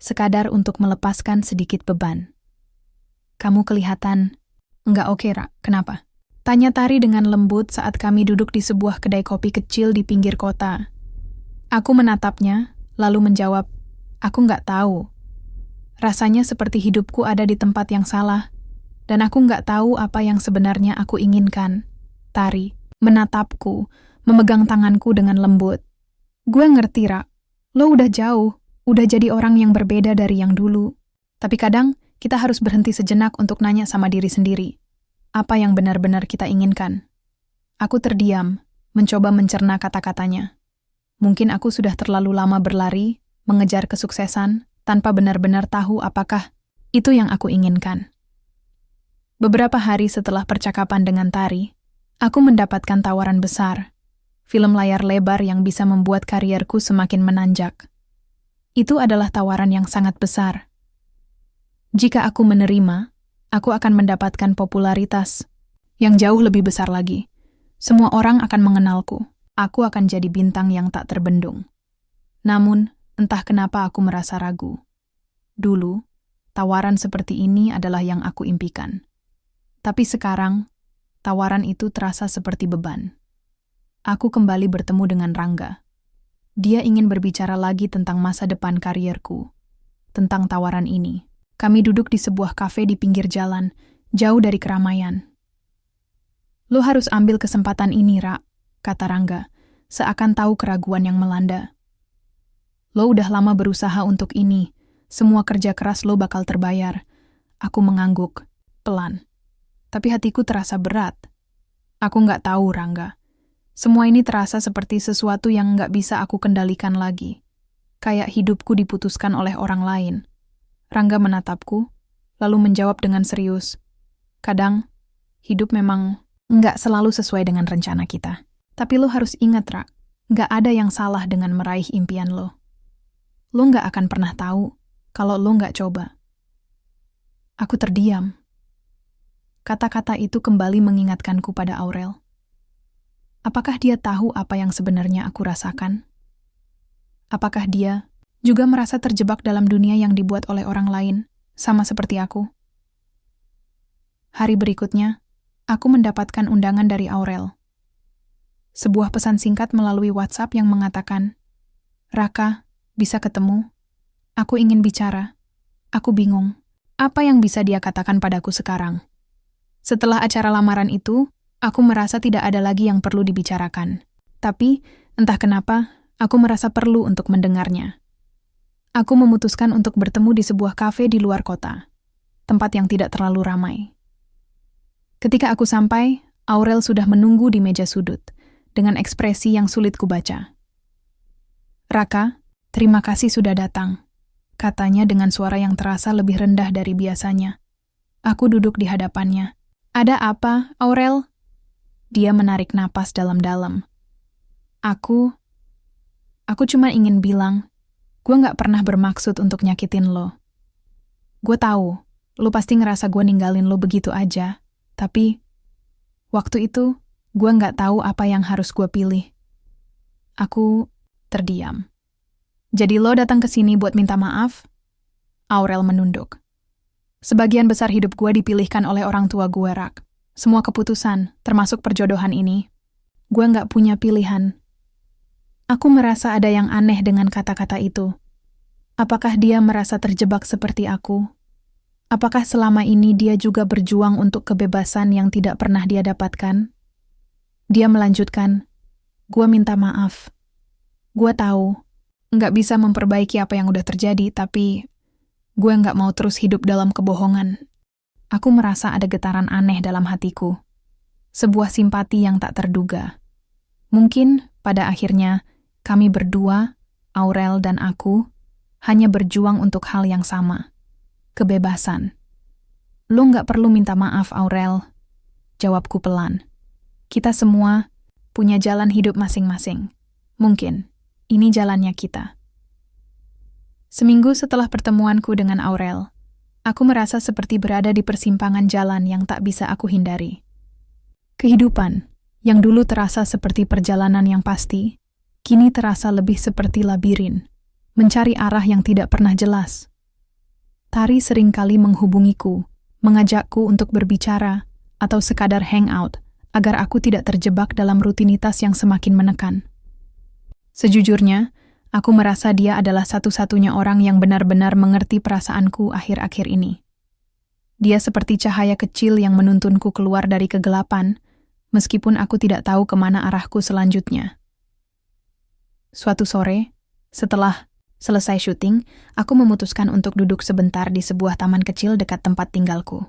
sekadar untuk melepaskan sedikit beban. "Kamu kelihatan nggak oke, Ra. Kenapa?" Tanya Tari dengan lembut saat kami duduk di sebuah kedai kopi kecil di pinggir kota. Aku menatapnya, lalu menjawab, "Aku nggak tahu. Rasanya seperti hidupku ada di tempat yang salah. Dan aku nggak tahu apa yang sebenarnya aku inginkan. Tari menatapku, memegang tanganku dengan lembut. Gue ngerti, Ra. Lo udah jauh, udah jadi orang yang berbeda dari yang dulu. Tapi kadang kita harus berhenti sejenak untuk nanya sama diri sendiri. Apa yang benar-benar kita inginkan? Aku terdiam, mencoba mencerna kata-katanya. Mungkin aku sudah terlalu lama berlari, mengejar kesuksesan, tanpa benar-benar tahu apakah itu yang aku inginkan. Beberapa hari setelah percakapan dengan Tari, aku mendapatkan tawaran besar, film layar lebar yang bisa membuat karierku semakin menanjak. Itu adalah tawaran yang sangat besar. Jika aku menerima, aku akan mendapatkan popularitas yang jauh lebih besar lagi. Semua orang akan mengenalku. Aku akan jadi bintang yang tak terbendung. Namun, entah kenapa aku merasa ragu. Dulu, tawaran seperti ini adalah yang aku impikan. Tapi sekarang, tawaran itu terasa seperti beban. Aku kembali bertemu dengan Rangga. Dia ingin berbicara lagi tentang masa depan karierku, tentang tawaran ini. Kami duduk di sebuah kafe di pinggir jalan, jauh dari keramaian. Lo harus ambil kesempatan ini, Ra, kata Rangga, seakan tahu keraguan yang melanda. Lo udah lama berusaha untuk ini, semua kerja keras lo bakal terbayar. Aku mengangguk, pelan. Tapi hatiku terasa berat. Aku nggak tahu, Rangga. Semua ini terasa seperti sesuatu yang nggak bisa aku kendalikan lagi. Kayak hidupku diputuskan oleh orang lain. Rangga menatapku, lalu menjawab dengan serius. Kadang, hidup memang nggak selalu sesuai dengan rencana kita. Tapi lo harus ingat, Ra, nggak ada yang salah dengan meraih impian lo. Lo nggak akan pernah tahu kalau lo nggak coba. Aku terdiam. Kata-kata itu kembali mengingatkanku pada Aurel. Apakah dia tahu apa yang sebenarnya aku rasakan? Apakah dia juga merasa terjebak dalam dunia yang dibuat oleh orang lain, sama seperti aku? Hari berikutnya, aku mendapatkan undangan dari Aurel. Sebuah pesan singkat melalui WhatsApp yang mengatakan, "Raka, bisa ketemu? Aku ingin bicara. Aku bingung. Apa yang bisa dia katakan padaku sekarang?" Setelah acara lamaran itu, aku merasa tidak ada lagi yang perlu dibicarakan. Tapi, entah kenapa, aku merasa perlu untuk mendengarnya. Aku memutuskan untuk bertemu di sebuah kafe di luar kota, tempat yang tidak terlalu ramai. Ketika aku sampai, Aurel sudah menunggu di meja sudut, dengan ekspresi yang sulit kubaca. "Raka, terima kasih sudah datang," katanya dengan suara yang terasa lebih rendah dari biasanya. Aku duduk di hadapannya. "Ada apa, Aurel?" Dia menarik napas dalam-dalam. Aku cuma ingin bilang, gue gak pernah bermaksud untuk nyakitin lo. Gue tahu, lo pasti ngerasa gue ninggalin lo begitu aja, tapi waktu itu, gue gak tahu apa yang harus gue pilih. Aku terdiam. "Jadi lo datang ke sini buat minta maaf?" Aurel menunduk. "Sebagian besar hidup gue dipilihkan oleh orang tua gue, Rak. Semua keputusan, termasuk perjodohan ini, gue gak punya pilihan." Aku merasa ada yang aneh dengan kata-kata itu. Apakah dia merasa terjebak seperti aku? Apakah selama ini dia juga berjuang untuk kebebasan yang tidak pernah dia dapatkan? Dia melanjutkan, "Gue minta maaf. Gue tahu, gak bisa memperbaiki apa yang udah terjadi, tapi gue gak mau terus hidup dalam kebohongan." Aku merasa ada getaran aneh dalam hatiku. Sebuah simpati yang tak terduga. Mungkin, pada akhirnya, kami berdua, Aurel dan aku, hanya berjuang untuk hal yang sama. Kebebasan. "Lo gak perlu minta maaf, Aurel," jawabku pelan. "Kita semua punya jalan hidup masing-masing. Mungkin, ini jalannya kita." Seminggu setelah pertemuanku dengan Aurel, aku merasa seperti berada di persimpangan jalan yang tak bisa aku hindari. Kehidupan, yang dulu terasa seperti perjalanan yang pasti, kini terasa lebih seperti labirin, mencari arah yang tidak pernah jelas. Tari seringkali menghubungiku, mengajakku untuk berbicara, atau sekadar hangout, agar aku tidak terjebak dalam rutinitas yang semakin menekan. Sejujurnya, aku merasa dia adalah satu-satunya orang yang benar-benar mengerti perasaanku akhir-akhir ini. Dia seperti cahaya kecil yang menuntunku keluar dari kegelapan, meskipun aku tidak tahu kemana arahku selanjutnya. Suatu sore, setelah selesai syuting, aku memutuskan untuk duduk sebentar di sebuah taman kecil dekat tempat tinggalku.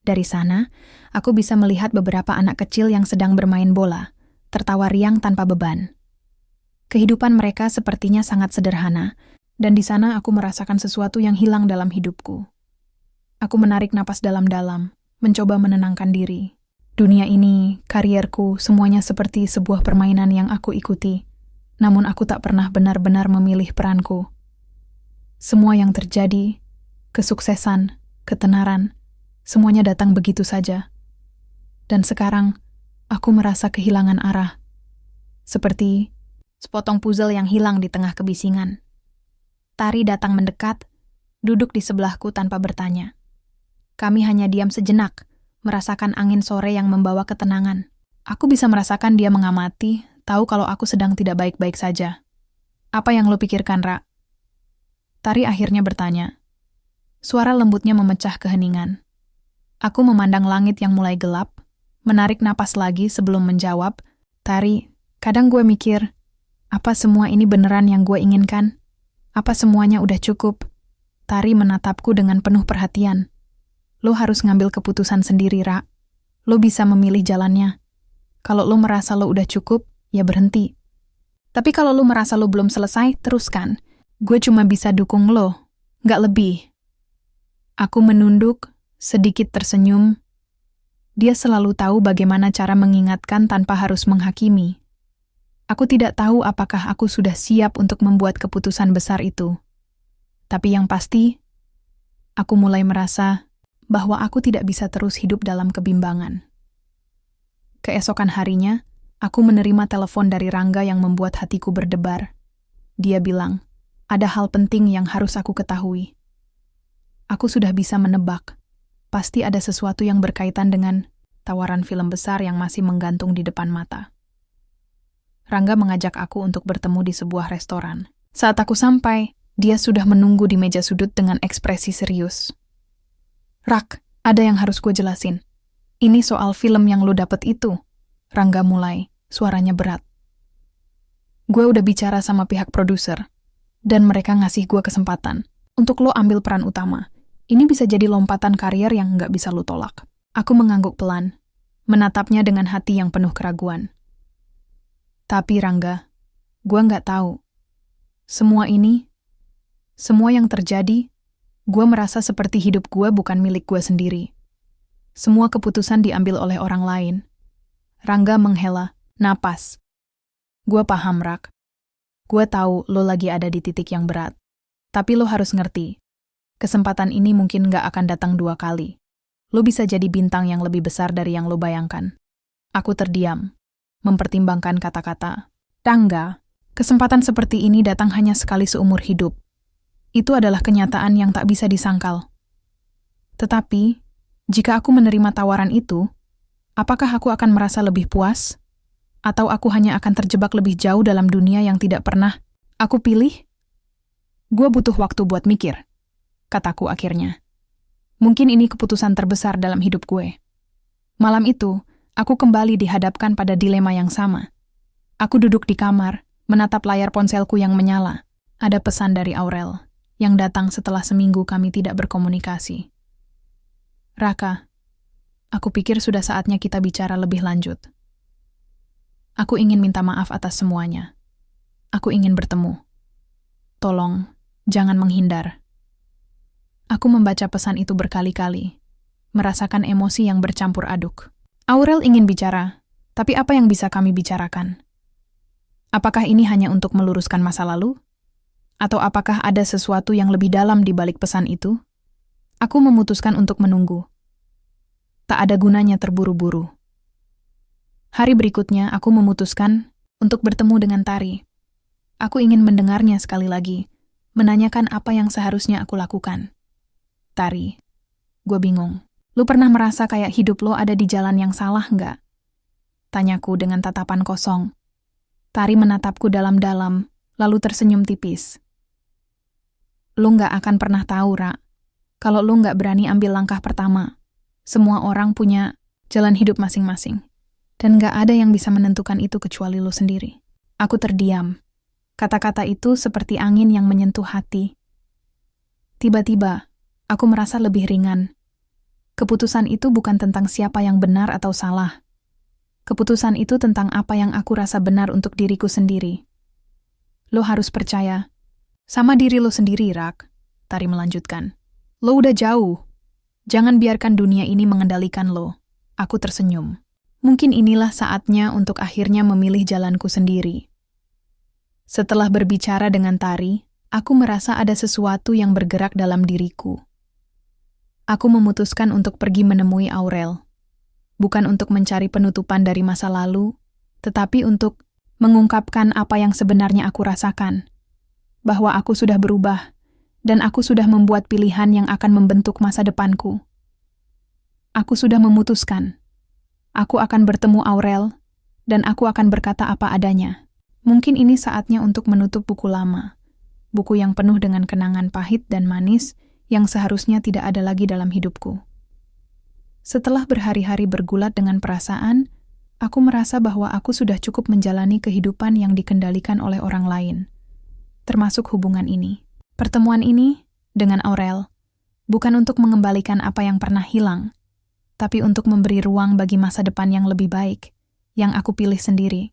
Dari sana, aku bisa melihat beberapa anak kecil yang sedang bermain bola, tertawa riang tanpa beban. Kehidupan mereka sepertinya sangat sederhana, dan di sana aku merasakan sesuatu yang hilang dalam hidupku. Aku menarik napas dalam-dalam, mencoba menenangkan diri. Dunia ini, karierku, semuanya seperti sebuah permainan yang aku ikuti, namun aku tak pernah benar-benar memilih peranku. Semua yang terjadi, kesuksesan, ketenaran, semuanya datang begitu saja. Dan sekarang, aku merasa kehilangan arah. Seperti sepotong puzzle yang hilang di tengah kebisingan. Tari datang mendekat, duduk di sebelahku tanpa bertanya. Kami hanya diam sejenak, merasakan angin sore yang membawa ketenangan. Aku bisa merasakan dia mengamati, tahu kalau aku sedang tidak baik-baik saja. Apa yang lo pikirkan, Ra? Tari akhirnya bertanya. Suara lembutnya memecah keheningan. Aku memandang langit yang mulai gelap, menarik napas lagi sebelum menjawab. Tari, kadang gue mikir, apa semua ini beneran yang gue inginkan? Apa semuanya udah cukup? Tari menatapku dengan penuh perhatian. Lo harus ngambil keputusan sendiri, Ra. Lo bisa memilih jalannya. Kalau lo merasa lo udah cukup, ya berhenti. Tapi kalau lo merasa lo belum selesai, teruskan. Gue cuma bisa dukung lo, nggak lebih. Aku menunduk, sedikit tersenyum. Dia selalu tahu bagaimana cara mengingatkan tanpa harus menghakimi. Aku tidak tahu apakah aku sudah siap untuk membuat keputusan besar itu. Tapi yang pasti, aku mulai merasa bahwa aku tidak bisa terus hidup dalam kebimbangan. Keesokan harinya, aku menerima telepon dari Rangga yang membuat hatiku berdebar. Dia bilang, ada hal penting yang harus aku ketahui. Aku sudah bisa menebak. Pasti ada sesuatu yang berkaitan dengan tawaran film besar yang masih menggantung di depan mata. Rangga mengajak aku untuk bertemu di sebuah restoran. Saat aku sampai, dia sudah menunggu di meja sudut dengan ekspresi serius. Rak, ada yang harus gue jelasin. Ini soal film yang lo dapet itu. Rangga mulai, suaranya berat. Gue udah bicara sama pihak produser, dan mereka ngasih gue kesempatan untuk lo ambil peran utama. Ini bisa jadi lompatan karier yang nggak bisa lo tolak. Aku mengangguk pelan, menatapnya dengan hati yang penuh keraguan. Tapi Rangga, gue nggak tahu. Semua yang terjadi, gue merasa seperti hidup gue bukan milik gue sendiri. Semua keputusan diambil oleh orang lain. Rangga menghela napas. Gue paham, Rak. Gue tahu lo lagi ada di titik yang berat. Tapi lo harus ngerti, kesempatan ini mungkin nggak akan datang 2 kali. Lo bisa jadi bintang yang lebih besar dari yang lo bayangkan. Aku terdiam, mempertimbangkan kata-kata. Rangga, kesempatan seperti ini datang hanya sekali seumur hidup. Itu adalah kenyataan yang tak bisa disangkal. Tetapi, jika aku menerima tawaran itu, apakah aku akan merasa lebih puas? Atau aku hanya akan terjebak lebih jauh dalam dunia yang tidak pernah aku pilih? Gue butuh waktu buat mikir, kataku akhirnya. Mungkin ini keputusan terbesar dalam hidup gue. Malam itu, aku kembali dihadapkan pada dilema yang sama. Aku duduk di kamar, menatap layar ponselku yang menyala. Ada pesan dari Aurel, yang datang setelah seminggu kami tidak berkomunikasi. Raka, aku pikir sudah saatnya kita bicara lebih lanjut. Aku ingin minta maaf atas semuanya. Aku ingin bertemu. Tolong, jangan menghindar. Aku membaca pesan itu berkali-kali, merasakan emosi yang bercampur aduk. Aurel ingin bicara, tapi apa yang bisa kami bicarakan? Apakah ini hanya untuk meluruskan masa lalu? Atau apakah ada sesuatu yang lebih dalam di balik pesan itu? Aku memutuskan untuk menunggu. Tak ada gunanya terburu-buru. Hari berikutnya, aku memutuskan untuk bertemu dengan Tari. Aku ingin mendengarnya sekali lagi, menanyakan apa yang seharusnya aku lakukan. Tari, gue bingung. Lu pernah merasa kayak hidup lo ada di jalan yang salah nggak? Tanyaku dengan tatapan kosong. Tari menatapku dalam-dalam, lalu tersenyum tipis. Lu nggak akan pernah tahu, Ra. Kalau lo nggak berani ambil langkah pertama, semua orang punya jalan hidup masing-masing. Dan nggak ada yang bisa menentukan itu kecuali lo sendiri. Aku terdiam. Kata-kata itu seperti angin yang menyentuh hati. Tiba-tiba, aku merasa lebih ringan. Keputusan itu bukan tentang siapa yang benar atau salah. Keputusan itu tentang apa yang aku rasa benar untuk diriku sendiri. Lo harus percaya sama diri lo sendiri, Rak. Tari melanjutkan. Lo udah jauh. Jangan biarkan dunia ini mengendalikan lo. Aku tersenyum. Mungkin inilah saatnya untuk akhirnya memilih jalanku sendiri. Setelah berbicara dengan Tari, aku merasa ada sesuatu yang bergerak dalam diriku. Aku memutuskan untuk pergi menemui Aurel. Bukan untuk mencari penutupan dari masa lalu, tetapi untuk mengungkapkan apa yang sebenarnya aku rasakan. Bahwa aku sudah berubah, dan aku sudah membuat pilihan yang akan membentuk masa depanku. Aku sudah memutuskan. Aku akan bertemu Aurel, dan aku akan berkata apa adanya. Mungkin ini saatnya untuk menutup buku lama. Buku yang penuh dengan kenangan pahit dan manis yang seharusnya tidak ada lagi dalam hidupku. Setelah berhari-hari bergulat dengan perasaan, aku merasa bahwa aku sudah cukup menjalani kehidupan yang dikendalikan oleh orang lain. Termasuk hubungan ini. Pertemuan ini, dengan Aurel, bukan untuk mengembalikan apa yang pernah hilang, tapi untuk memberi ruang bagi masa depan yang lebih baik, yang aku pilih sendiri.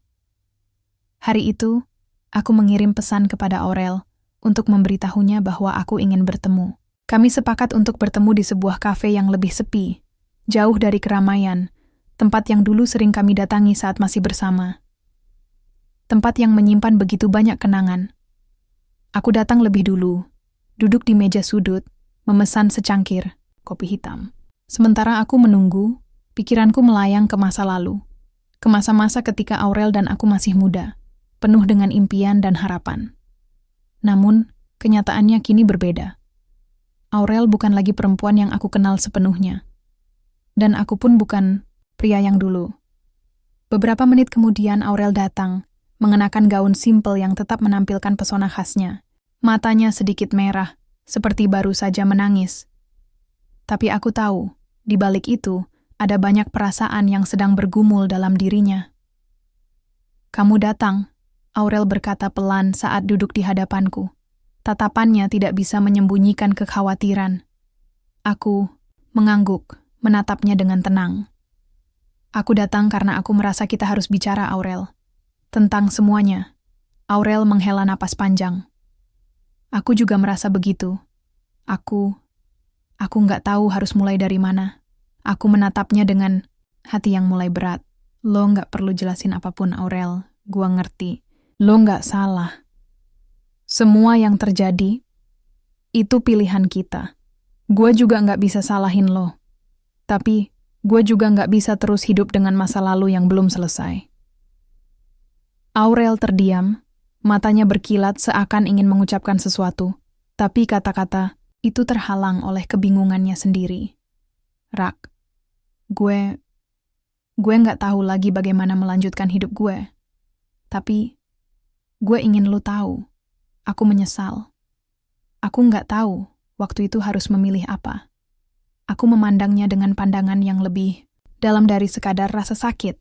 Hari itu, aku mengirim pesan kepada Aurel untuk memberitahunya bahwa aku ingin bertemu. Kami sepakat untuk bertemu di sebuah kafe yang lebih sepi, jauh dari keramaian, tempat yang dulu sering kami datangi saat masih bersama. Tempat yang menyimpan begitu banyak kenangan. Aku datang lebih dulu, duduk di meja sudut, memesan secangkir kopi hitam. Sementara aku menunggu, pikiranku melayang ke masa lalu, ke masa-masa ketika Aurel dan aku masih muda, penuh dengan impian dan harapan. Namun, kenyataannya kini berbeda. Aurel bukan lagi perempuan yang aku kenal sepenuhnya. Dan aku pun bukan pria yang dulu. Beberapa menit kemudian Aurel datang, mengenakan gaun simpel yang tetap menampilkan pesona khasnya. Matanya sedikit merah, seperti baru saja menangis. Tapi aku tahu, di balik itu, ada banyak perasaan yang sedang bergumul dalam dirinya. Kamu datang, Aurel berkata pelan saat duduk di hadapanku. Tatapannya tidak bisa menyembunyikan kekhawatiran. Aku mengangguk, menatapnya dengan tenang. Aku datang karena aku merasa kita harus bicara, Aurel. Tentang semuanya. Aurel menghela napas panjang. Aku juga merasa begitu. Aku nggak tahu harus mulai dari mana. Aku menatapnya dengan hati yang mulai berat. Lo nggak perlu jelasin apapun, Aurel. Gua ngerti. Lo nggak salah. Semua yang terjadi, itu pilihan kita. Gue juga nggak bisa salahin lo. Tapi, gue juga nggak bisa terus hidup dengan masa lalu yang belum selesai. Aurel terdiam, matanya berkilat seakan ingin mengucapkan sesuatu, tapi kata-kata itu terhalang oleh kebingungannya sendiri. Rak, gue nggak tahu lagi bagaimana melanjutkan hidup gue. Tapi, gue ingin lo tahu. Aku menyesal. Aku nggak tahu waktu itu harus memilih apa. Aku memandangnya dengan pandangan yang lebih dalam dari sekadar rasa sakit.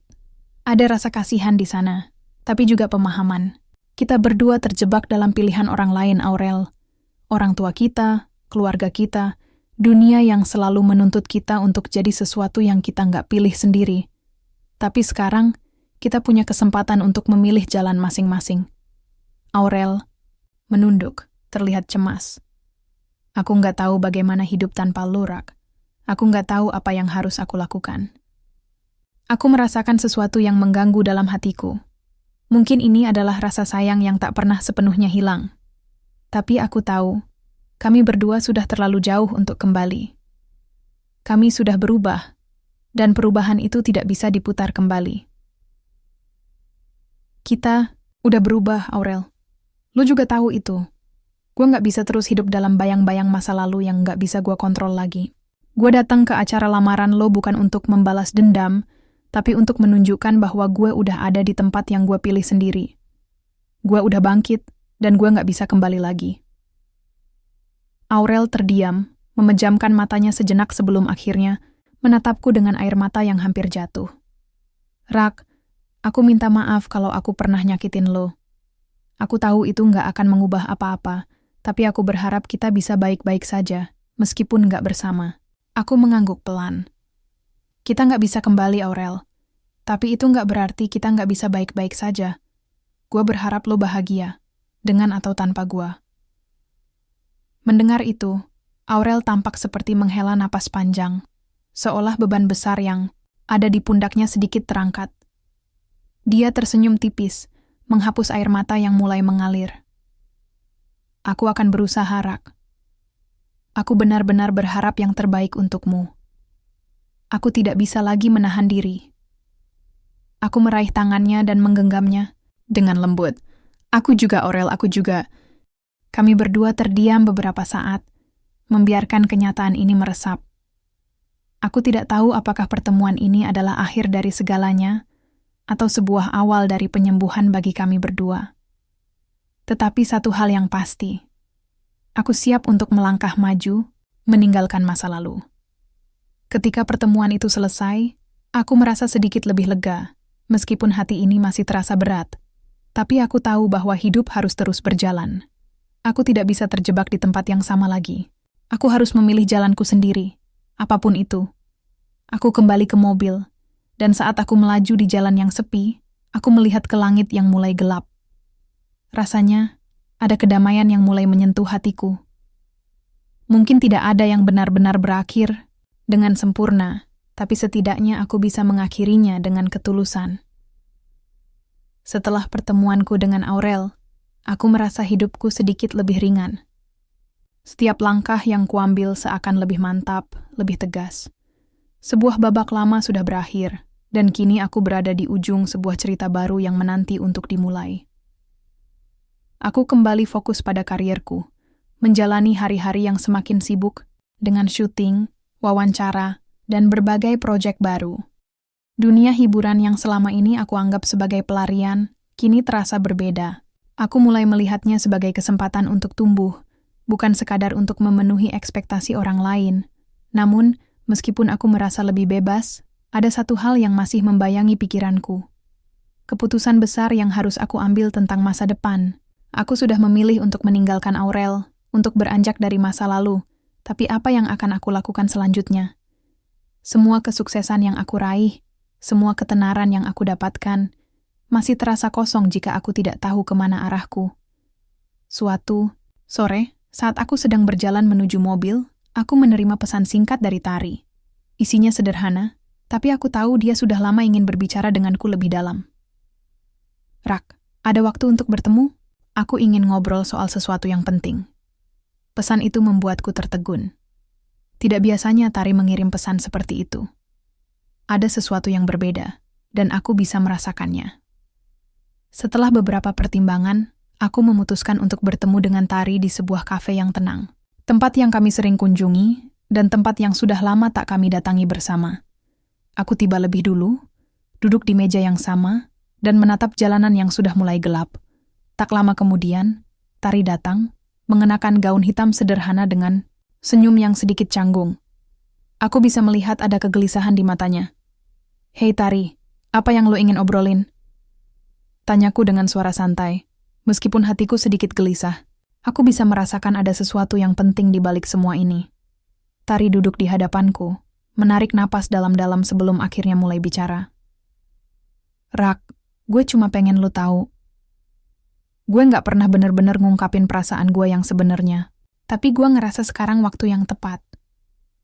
Ada rasa kasihan di sana, tapi juga pemahaman. Kita berdua terjebak dalam pilihan orang lain, Aurel. Orang tua kita, keluarga kita, dunia yang selalu menuntut kita untuk jadi sesuatu yang kita nggak pilih sendiri. Tapi sekarang, kita punya kesempatan untuk memilih jalan masing-masing. Aurel menunduk, terlihat cemas. Aku nggak tahu bagaimana hidup tanpa lo, Rak. Aku nggak tahu apa yang harus aku lakukan. Aku merasakan sesuatu yang mengganggu dalam hatiku. Mungkin ini adalah rasa sayang yang tak pernah sepenuhnya hilang. Tapi aku tahu, kami berdua sudah terlalu jauh untuk kembali. Kami sudah berubah, dan perubahan itu tidak bisa diputar kembali. Kita udah berubah, Aurel. Lo juga tahu itu. Gue nggak bisa terus hidup dalam bayang-bayang masa lalu yang nggak bisa gue kontrol lagi. Gue datang ke acara lamaran lo bukan untuk membalas dendam, tapi untuk menunjukkan bahwa gue udah ada di tempat yang gue pilih sendiri. Gue udah bangkit, dan gue nggak bisa kembali lagi. Aurel terdiam, memejamkan matanya sejenak sebelum akhirnya menatapku dengan air mata yang hampir jatuh. Rak, aku minta maaf kalau aku pernah nyakitin lo. Aku tahu itu nggak akan mengubah apa-apa, tapi aku berharap kita bisa baik-baik saja, meskipun nggak bersama. Aku mengangguk pelan. Kita nggak bisa kembali, Aurel. Tapi itu nggak berarti kita nggak bisa baik-baik saja. Gua berharap lo bahagia, dengan atau tanpa gua. Mendengar itu, Aurel tampak seperti menghela napas panjang, seolah beban besar yang ada di pundaknya sedikit terangkat. Dia tersenyum tipis, menghapus air mata yang mulai mengalir. Aku akan berusaha, Rak. Aku benar-benar berharap yang terbaik untukmu. Aku tidak bisa lagi menahan diri. Aku meraih tangannya dan menggenggamnya dengan lembut. Aku juga, Aurel, aku juga. Kami berdua terdiam beberapa saat, membiarkan kenyataan ini meresap. Aku tidak tahu apakah pertemuan ini adalah akhir dari segalanya, atau sebuah awal dari penyembuhan bagi kami berdua. Tetapi satu hal yang pasti, aku siap untuk melangkah maju, meninggalkan masa lalu. Ketika pertemuan itu selesai, aku merasa sedikit lebih lega, meskipun hati ini masih terasa berat. Tapi aku tahu bahwa hidup harus terus berjalan. Aku tidak bisa terjebak di tempat yang sama lagi. Aku harus memilih jalanku sendiri, apapun itu. Aku kembali ke mobil, dan saat aku melaju di jalan yang sepi, aku melihat ke langit yang mulai gelap. Rasanya, ada kedamaian yang mulai menyentuh hatiku. Mungkin tidak ada yang benar-benar berakhir dengan sempurna, tapi setidaknya aku bisa mengakhirinya dengan ketulusan. Setelah pertemuanku dengan Aurel, aku merasa hidupku sedikit lebih ringan. Setiap langkah yang kuambil seakan lebih mantap, lebih tegas. Sebuah babak lama sudah berakhir, dan kini aku berada di ujung sebuah cerita baru yang menanti untuk dimulai. Aku kembali fokus pada karierku, menjalani hari-hari yang semakin sibuk dengan syuting, wawancara, dan berbagai proyek baru. Dunia hiburan yang selama ini aku anggap sebagai pelarian, kini terasa berbeda. Aku mulai melihatnya sebagai kesempatan untuk tumbuh, bukan sekadar untuk memenuhi ekspektasi orang lain. Namun, meskipun aku merasa lebih bebas, ada satu hal yang masih membayangi pikiranku. Keputusan besar yang harus aku ambil tentang masa depan. Aku sudah memilih untuk meninggalkan Aurel, untuk beranjak dari masa lalu, tapi apa yang akan aku lakukan selanjutnya? Semua kesuksesan yang aku raih, semua ketenaran yang aku dapatkan, masih terasa kosong jika aku tidak tahu kemana arahku. Suatu sore, saat aku sedang berjalan menuju mobil, aku menerima pesan singkat dari Tari. Isinya sederhana, tapi aku tahu dia sudah lama ingin berbicara denganku lebih dalam. Rak, ada waktu untuk bertemu? Aku ingin ngobrol soal sesuatu yang penting. Pesan itu membuatku tertegun. Tidak biasanya Tari mengirim pesan seperti itu. Ada sesuatu yang berbeda, dan aku bisa merasakannya. Setelah beberapa pertimbangan, aku memutuskan untuk bertemu dengan Tari di sebuah kafe yang tenang. Tempat yang kami sering kunjungi, dan tempat yang sudah lama tak kami datangi bersama. Aku tiba lebih dulu, duduk di meja yang sama, dan menatap jalanan yang sudah mulai gelap. Tak lama kemudian, Tari datang, mengenakan gaun hitam sederhana dengan senyum yang sedikit canggung. Aku bisa melihat ada kegelisahan di matanya. "Hei Tari, apa yang lo ingin obrolin?" Tanyaku dengan suara santai. Meskipun hatiku sedikit gelisah, aku bisa merasakan ada sesuatu yang penting di balik semua ini. Tari duduk di hadapanku, menarik napas dalam-dalam sebelum akhirnya mulai bicara. "Rak, gue cuma pengen lo tahu. Gue nggak pernah bener-bener ngungkapin perasaan gue yang sebenarnya, tapi gue ngerasa sekarang waktu yang tepat."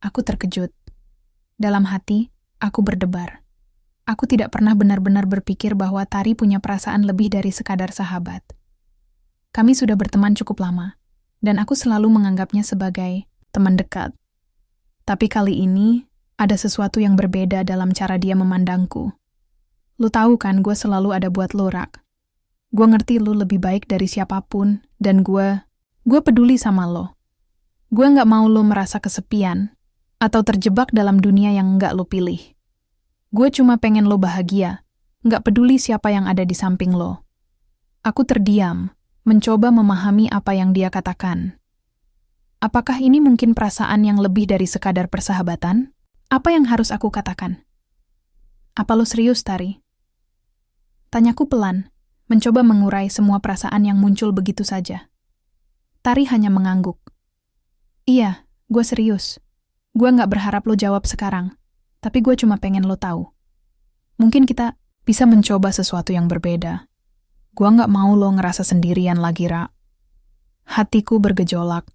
Aku terkejut. Dalam hati, aku berdebar. Aku tidak pernah benar-benar berpikir bahwa Tari punya perasaan lebih dari sekadar sahabat. Kami sudah berteman cukup lama, dan aku selalu menganggapnya sebagai teman dekat. Tapi kali ini, ada sesuatu yang berbeda dalam cara dia memandangku. Lu tahu kan gue selalu ada buat lo, Rak. Gue ngerti lu lebih baik dari siapapun, dan gue peduli sama lo. Gue nggak mau lo merasa kesepian, atau terjebak dalam dunia yang nggak lo pilih. Gue cuma pengen lo bahagia, nggak peduli siapa yang ada di samping lo. Aku terdiam, mencoba memahami apa yang dia katakan. Apakah ini mungkin perasaan yang lebih dari sekadar persahabatan? Apa yang harus aku katakan? Apa lo serius, Tari? Tanyaku pelan, mencoba mengurai semua perasaan yang muncul begitu saja. Tari hanya mengangguk. Iya, gue serius. Gue gak berharap lo jawab sekarang, tapi gue cuma pengen lo tahu. Mungkin kita bisa mencoba sesuatu yang berbeda. Gue gak mau lo ngerasa sendirian lagi, Ra. Hatiku bergejolak.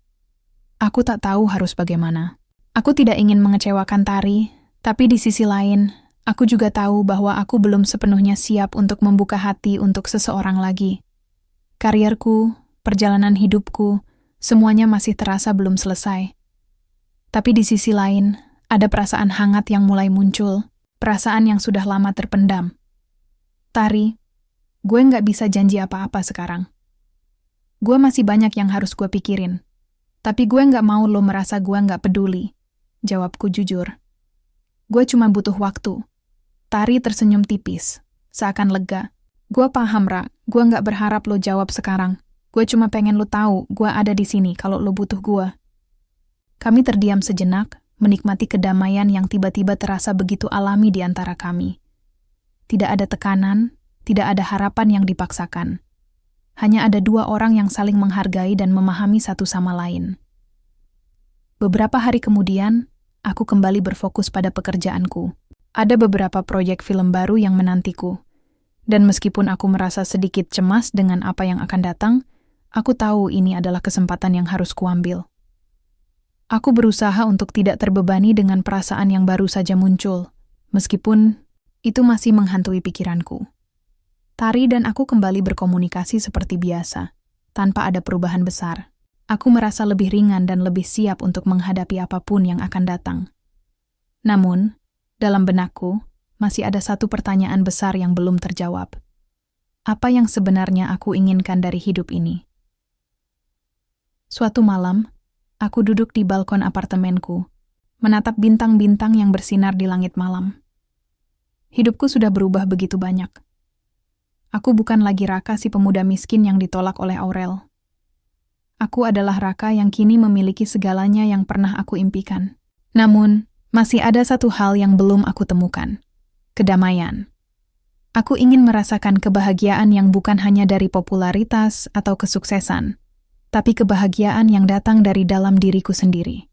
Aku tak tahu harus bagaimana. Aku tidak ingin mengecewakan Tari, tapi di sisi lain, aku juga tahu bahwa aku belum sepenuhnya siap untuk membuka hati untuk seseorang lagi. Karierku, perjalanan hidupku, semuanya masih terasa belum selesai. Tapi di sisi lain, ada perasaan hangat yang mulai muncul, perasaan yang sudah lama terpendam. Tari, gue nggak bisa janji apa-apa sekarang. Gue masih banyak yang harus gue pikirin. Tapi gue nggak mau lo merasa gue nggak peduli. Jawabku jujur. Gue cuma butuh waktu. Tari tersenyum tipis, seakan lega. Gue paham, Ra. Gue nggak berharap lo jawab sekarang. Gue cuma pengen lo tahu gue ada di sini kalau lo butuh gue. Kami terdiam sejenak, menikmati kedamaian yang tiba-tiba terasa begitu alami di antara kami. Tidak ada tekanan, tidak ada harapan yang dipaksakan. Hanya ada dua orang yang saling menghargai dan memahami satu sama lain. Beberapa hari kemudian, aku kembali berfokus pada pekerjaanku. Ada beberapa proyek film baru yang menantiku. Dan meskipun aku merasa sedikit cemas dengan apa yang akan datang, aku tahu ini adalah kesempatan yang harus kuambil. Aku berusaha untuk tidak terbebani dengan perasaan yang baru saja muncul, meskipun itu masih menghantui pikiranku. Tari dan aku kembali berkomunikasi seperti biasa, tanpa ada perubahan besar. Aku merasa lebih ringan dan lebih siap untuk menghadapi apapun yang akan datang. Namun, dalam benakku, masih ada satu pertanyaan besar yang belum terjawab. Apa yang sebenarnya aku inginkan dari hidup ini? Suatu malam, aku duduk di balkon apartemenku, menatap bintang-bintang yang bersinar di langit malam. Hidupku sudah berubah begitu banyak. Aku bukan lagi Raka si pemuda miskin yang ditolak oleh Aurel. Aku adalah Raka yang kini memiliki segalanya yang pernah aku impikan. Namun, masih ada satu hal yang belum aku temukan. Kedamaian. Aku ingin merasakan kebahagiaan yang bukan hanya dari popularitas atau kesuksesan, tapi kebahagiaan yang datang dari dalam diriku sendiri.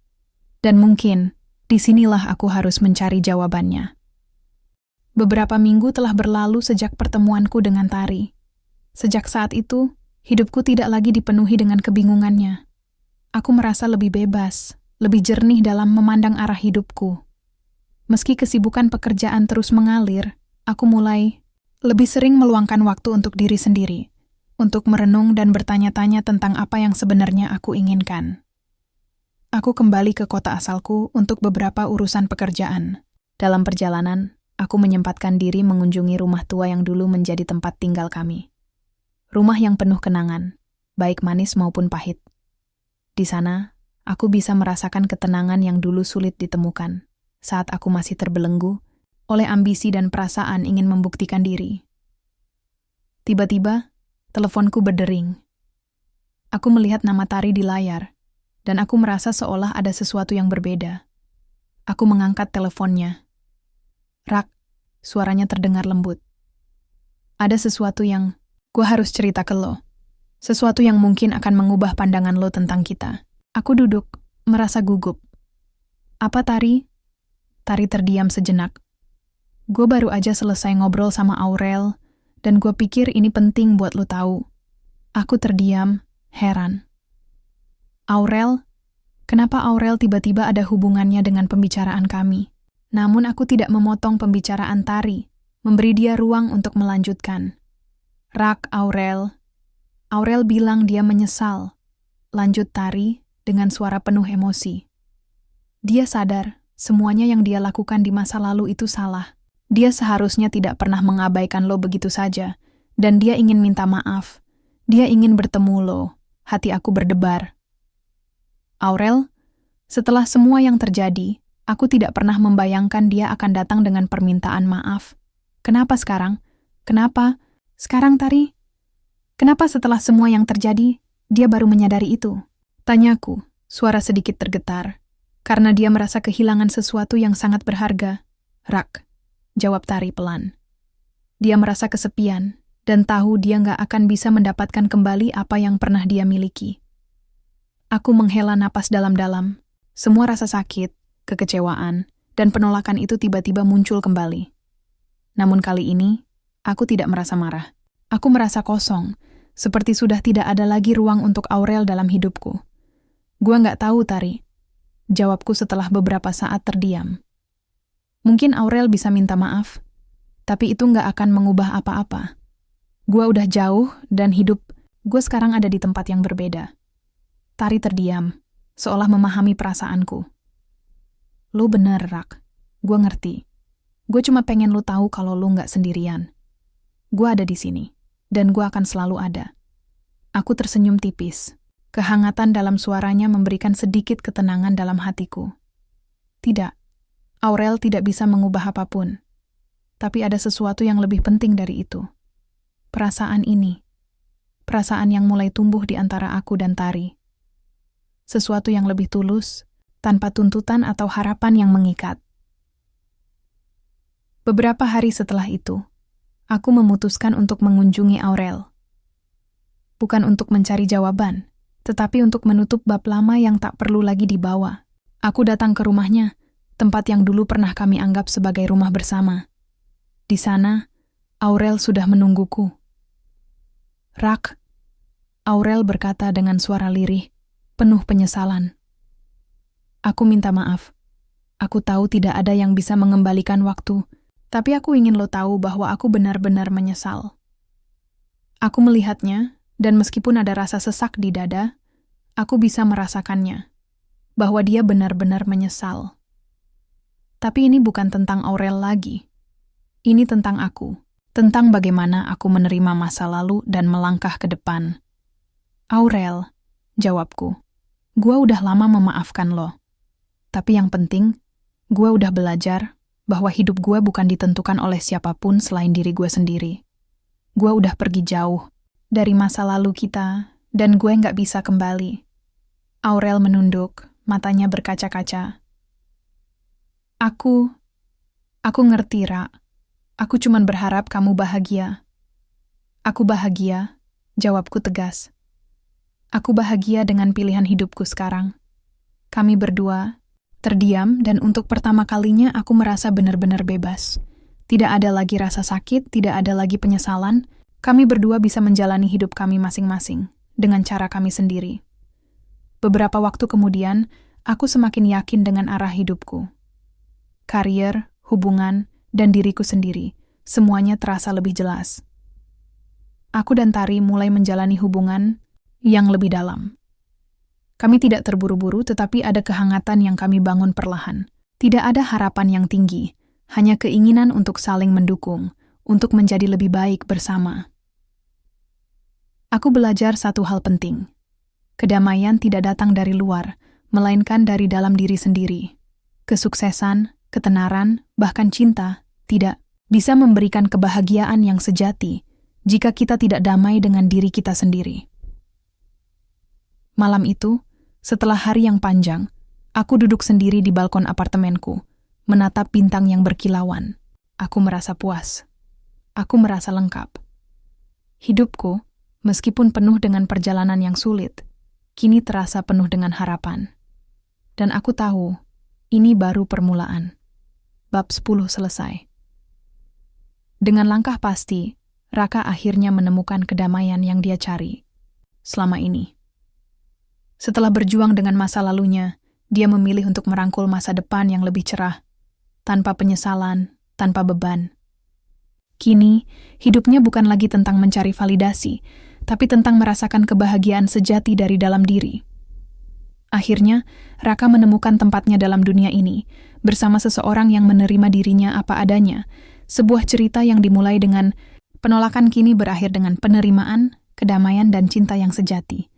Dan mungkin, disinilah aku harus mencari jawabannya. Beberapa minggu telah berlalu sejak pertemuanku dengan Tari. Sejak saat itu, hidupku tidak lagi dipenuhi dengan kebingungannya. Aku merasa lebih bebas, lebih jernih dalam memandang arah hidupku. Meski kesibukan pekerjaan terus mengalir, aku mulai lebih sering meluangkan waktu untuk diri sendiri, untuk merenung dan bertanya-tanya tentang apa yang sebenarnya aku inginkan. Aku kembali ke kota asalku untuk beberapa urusan pekerjaan. Dalam perjalanan, aku menyempatkan diri mengunjungi rumah tua yang dulu menjadi tempat tinggal kami. Rumah yang penuh kenangan, baik manis maupun pahit. Di sana, aku bisa merasakan ketenangan yang dulu sulit ditemukan, saat aku masih terbelenggu oleh ambisi dan perasaan ingin membuktikan diri. Tiba-tiba, teleponku berdering. Aku melihat nama Tari di layar, dan aku merasa seolah ada sesuatu yang berbeda. Aku mengangkat teleponnya. Rak, suaranya terdengar lembut. Ada sesuatu yang gue harus cerita ke lo. Sesuatu yang mungkin akan mengubah pandangan lo tentang kita. Aku duduk, merasa gugup. Apa, Tari? Tari terdiam sejenak. Gue baru aja selesai ngobrol sama Aurel, dan gue pikir ini penting buat lo tahu. Aku terdiam, heran. Aurel? Kenapa Aurel tiba-tiba ada hubungannya dengan pembicaraan kami? Namun aku tidak memotong pembicaraan Tari, memberi dia ruang untuk melanjutkan. Rak, Aurel. Aurel bilang dia menyesal. Lanjut Tari dengan suara penuh emosi. Dia sadar, semuanya yang dia lakukan di masa lalu itu salah. Dia seharusnya tidak pernah mengabaikan lo begitu saja, dan dia ingin minta maaf. Dia ingin bertemu lo. Hati aku berdebar. Aurel, setelah semua yang terjadi, aku tidak pernah membayangkan dia akan datang dengan permintaan maaf. Kenapa sekarang? Kenapa? Sekarang, Tari? Kenapa setelah semua yang terjadi, dia baru menyadari itu? Tanyaku, Suara sedikit tergetar, karena dia merasa kehilangan sesuatu yang sangat berharga. "Rak," jawab Tari pelan. Dia merasa kesepian, dan tahu dia nggak akan bisa mendapatkan kembali apa yang pernah dia miliki. Aku menghela napas dalam-dalam. Semua rasa sakit, kekecewaan, dan penolakan itu tiba-tiba muncul kembali. Namun kali ini, aku tidak merasa marah. Aku merasa kosong, seperti sudah tidak ada lagi ruang untuk Aurel dalam hidupku. "Gua nggak tahu, Tari," jawabku setelah beberapa saat terdiam. Mungkin Aurel bisa minta maaf, tapi itu nggak akan mengubah apa-apa. Gua udah jauh dan hidup gue sekarang ada di tempat yang berbeda. Tari terdiam, seolah memahami perasaanku. "Lu bener, Rak. Gue ngerti. Gue cuma pengen lu tahu kalau lu nggak sendirian. Gue ada di sini, dan gue akan selalu ada." Aku tersenyum tipis. Kehangatan dalam suaranya memberikan sedikit ketenangan dalam hatiku. Tidak, Aurel tidak bisa mengubah apapun. Tapi ada sesuatu yang lebih penting dari itu. Perasaan ini. Perasaan yang mulai tumbuh di antara aku dan Tari. Sesuatu yang lebih tulus, tanpa tuntutan atau harapan yang mengikat. Beberapa hari setelah itu, aku memutuskan untuk mengunjungi Aurel. Bukan untuk mencari jawaban, tetapi untuk menutup bab lama yang tak perlu lagi dibawa. Aku datang ke rumahnya, tempat yang dulu pernah kami anggap sebagai rumah bersama. Di sana, Aurel sudah menungguku. "Rak," Aurel berkata dengan suara lirih, penuh penyesalan. "Aku minta maaf. Aku tahu tidak ada yang bisa mengembalikan waktu, tapi aku ingin lo tahu bahwa aku benar-benar menyesal." Aku melihatnya, dan meskipun ada rasa sesak di dada, aku bisa merasakannya, bahwa dia benar-benar menyesal. Tapi ini bukan tentang Aurel lagi. Ini tentang aku, tentang bagaimana aku menerima masa lalu dan melangkah ke depan. "Aurel," jawabku, "gua udah lama memaafkan lo. Tapi yang penting, gua udah belajar bahwa hidup gua bukan ditentukan oleh siapapun selain diri gua sendiri. Gua udah pergi jauh dari masa lalu kita, dan gue nggak bisa kembali." Aurel menunduk, matanya berkaca-kaca. Aku ngerti, Ra. Aku cuman berharap kamu bahagia." "Aku bahagia," jawabku tegas. "Aku bahagia dengan pilihan hidupku sekarang." Kami berdua terdiam, dan untuk pertama kalinya aku merasa benar-benar bebas. Tidak ada lagi rasa sakit, tidak ada lagi penyesalan. Kami berdua bisa menjalani hidup kami masing-masing, dengan cara kami sendiri. Beberapa waktu kemudian, aku semakin yakin dengan arah hidupku. Karier, hubungan, dan diriku sendiri, semuanya terasa lebih jelas. Aku dan Tari mulai menjalani hubungan yang lebih dalam. Kami tidak terburu-buru, tetapi ada kehangatan yang kami bangun perlahan. Tidak ada harapan yang tinggi, hanya keinginan untuk saling mendukung, untuk menjadi lebih baik bersama. Aku belajar satu hal penting. Kedamaian tidak datang dari luar, melainkan dari dalam diri sendiri. Kesuksesan, ketenaran, bahkan cinta tidak bisa memberikan kebahagiaan yang sejati jika kita tidak damai dengan diri kita sendiri. Malam itu, setelah hari yang panjang, aku duduk sendiri di balkon apartemenku, menatap bintang yang berkilauan. Aku merasa puas. Aku merasa lengkap. Hidupku, meskipun penuh dengan perjalanan yang sulit, kini terasa penuh dengan harapan. Dan aku tahu, ini baru permulaan. Bab 10 selesai. Dengan langkah pasti, Raka akhirnya menemukan kedamaian yang dia cari selama ini. Setelah berjuang dengan masa lalunya, dia memilih untuk merangkul masa depan yang lebih cerah, tanpa penyesalan, tanpa beban. Kini, hidupnya bukan lagi tentang mencari validasi, tapi tentang merasakan kebahagiaan sejati dari dalam diri. Akhirnya, Raka menemukan tempatnya dalam dunia ini, bersama seseorang yang menerima dirinya apa adanya. Sebuah cerita yang dimulai dengan penolakan kini berakhir dengan penerimaan, kedamaian, dan cinta yang sejati.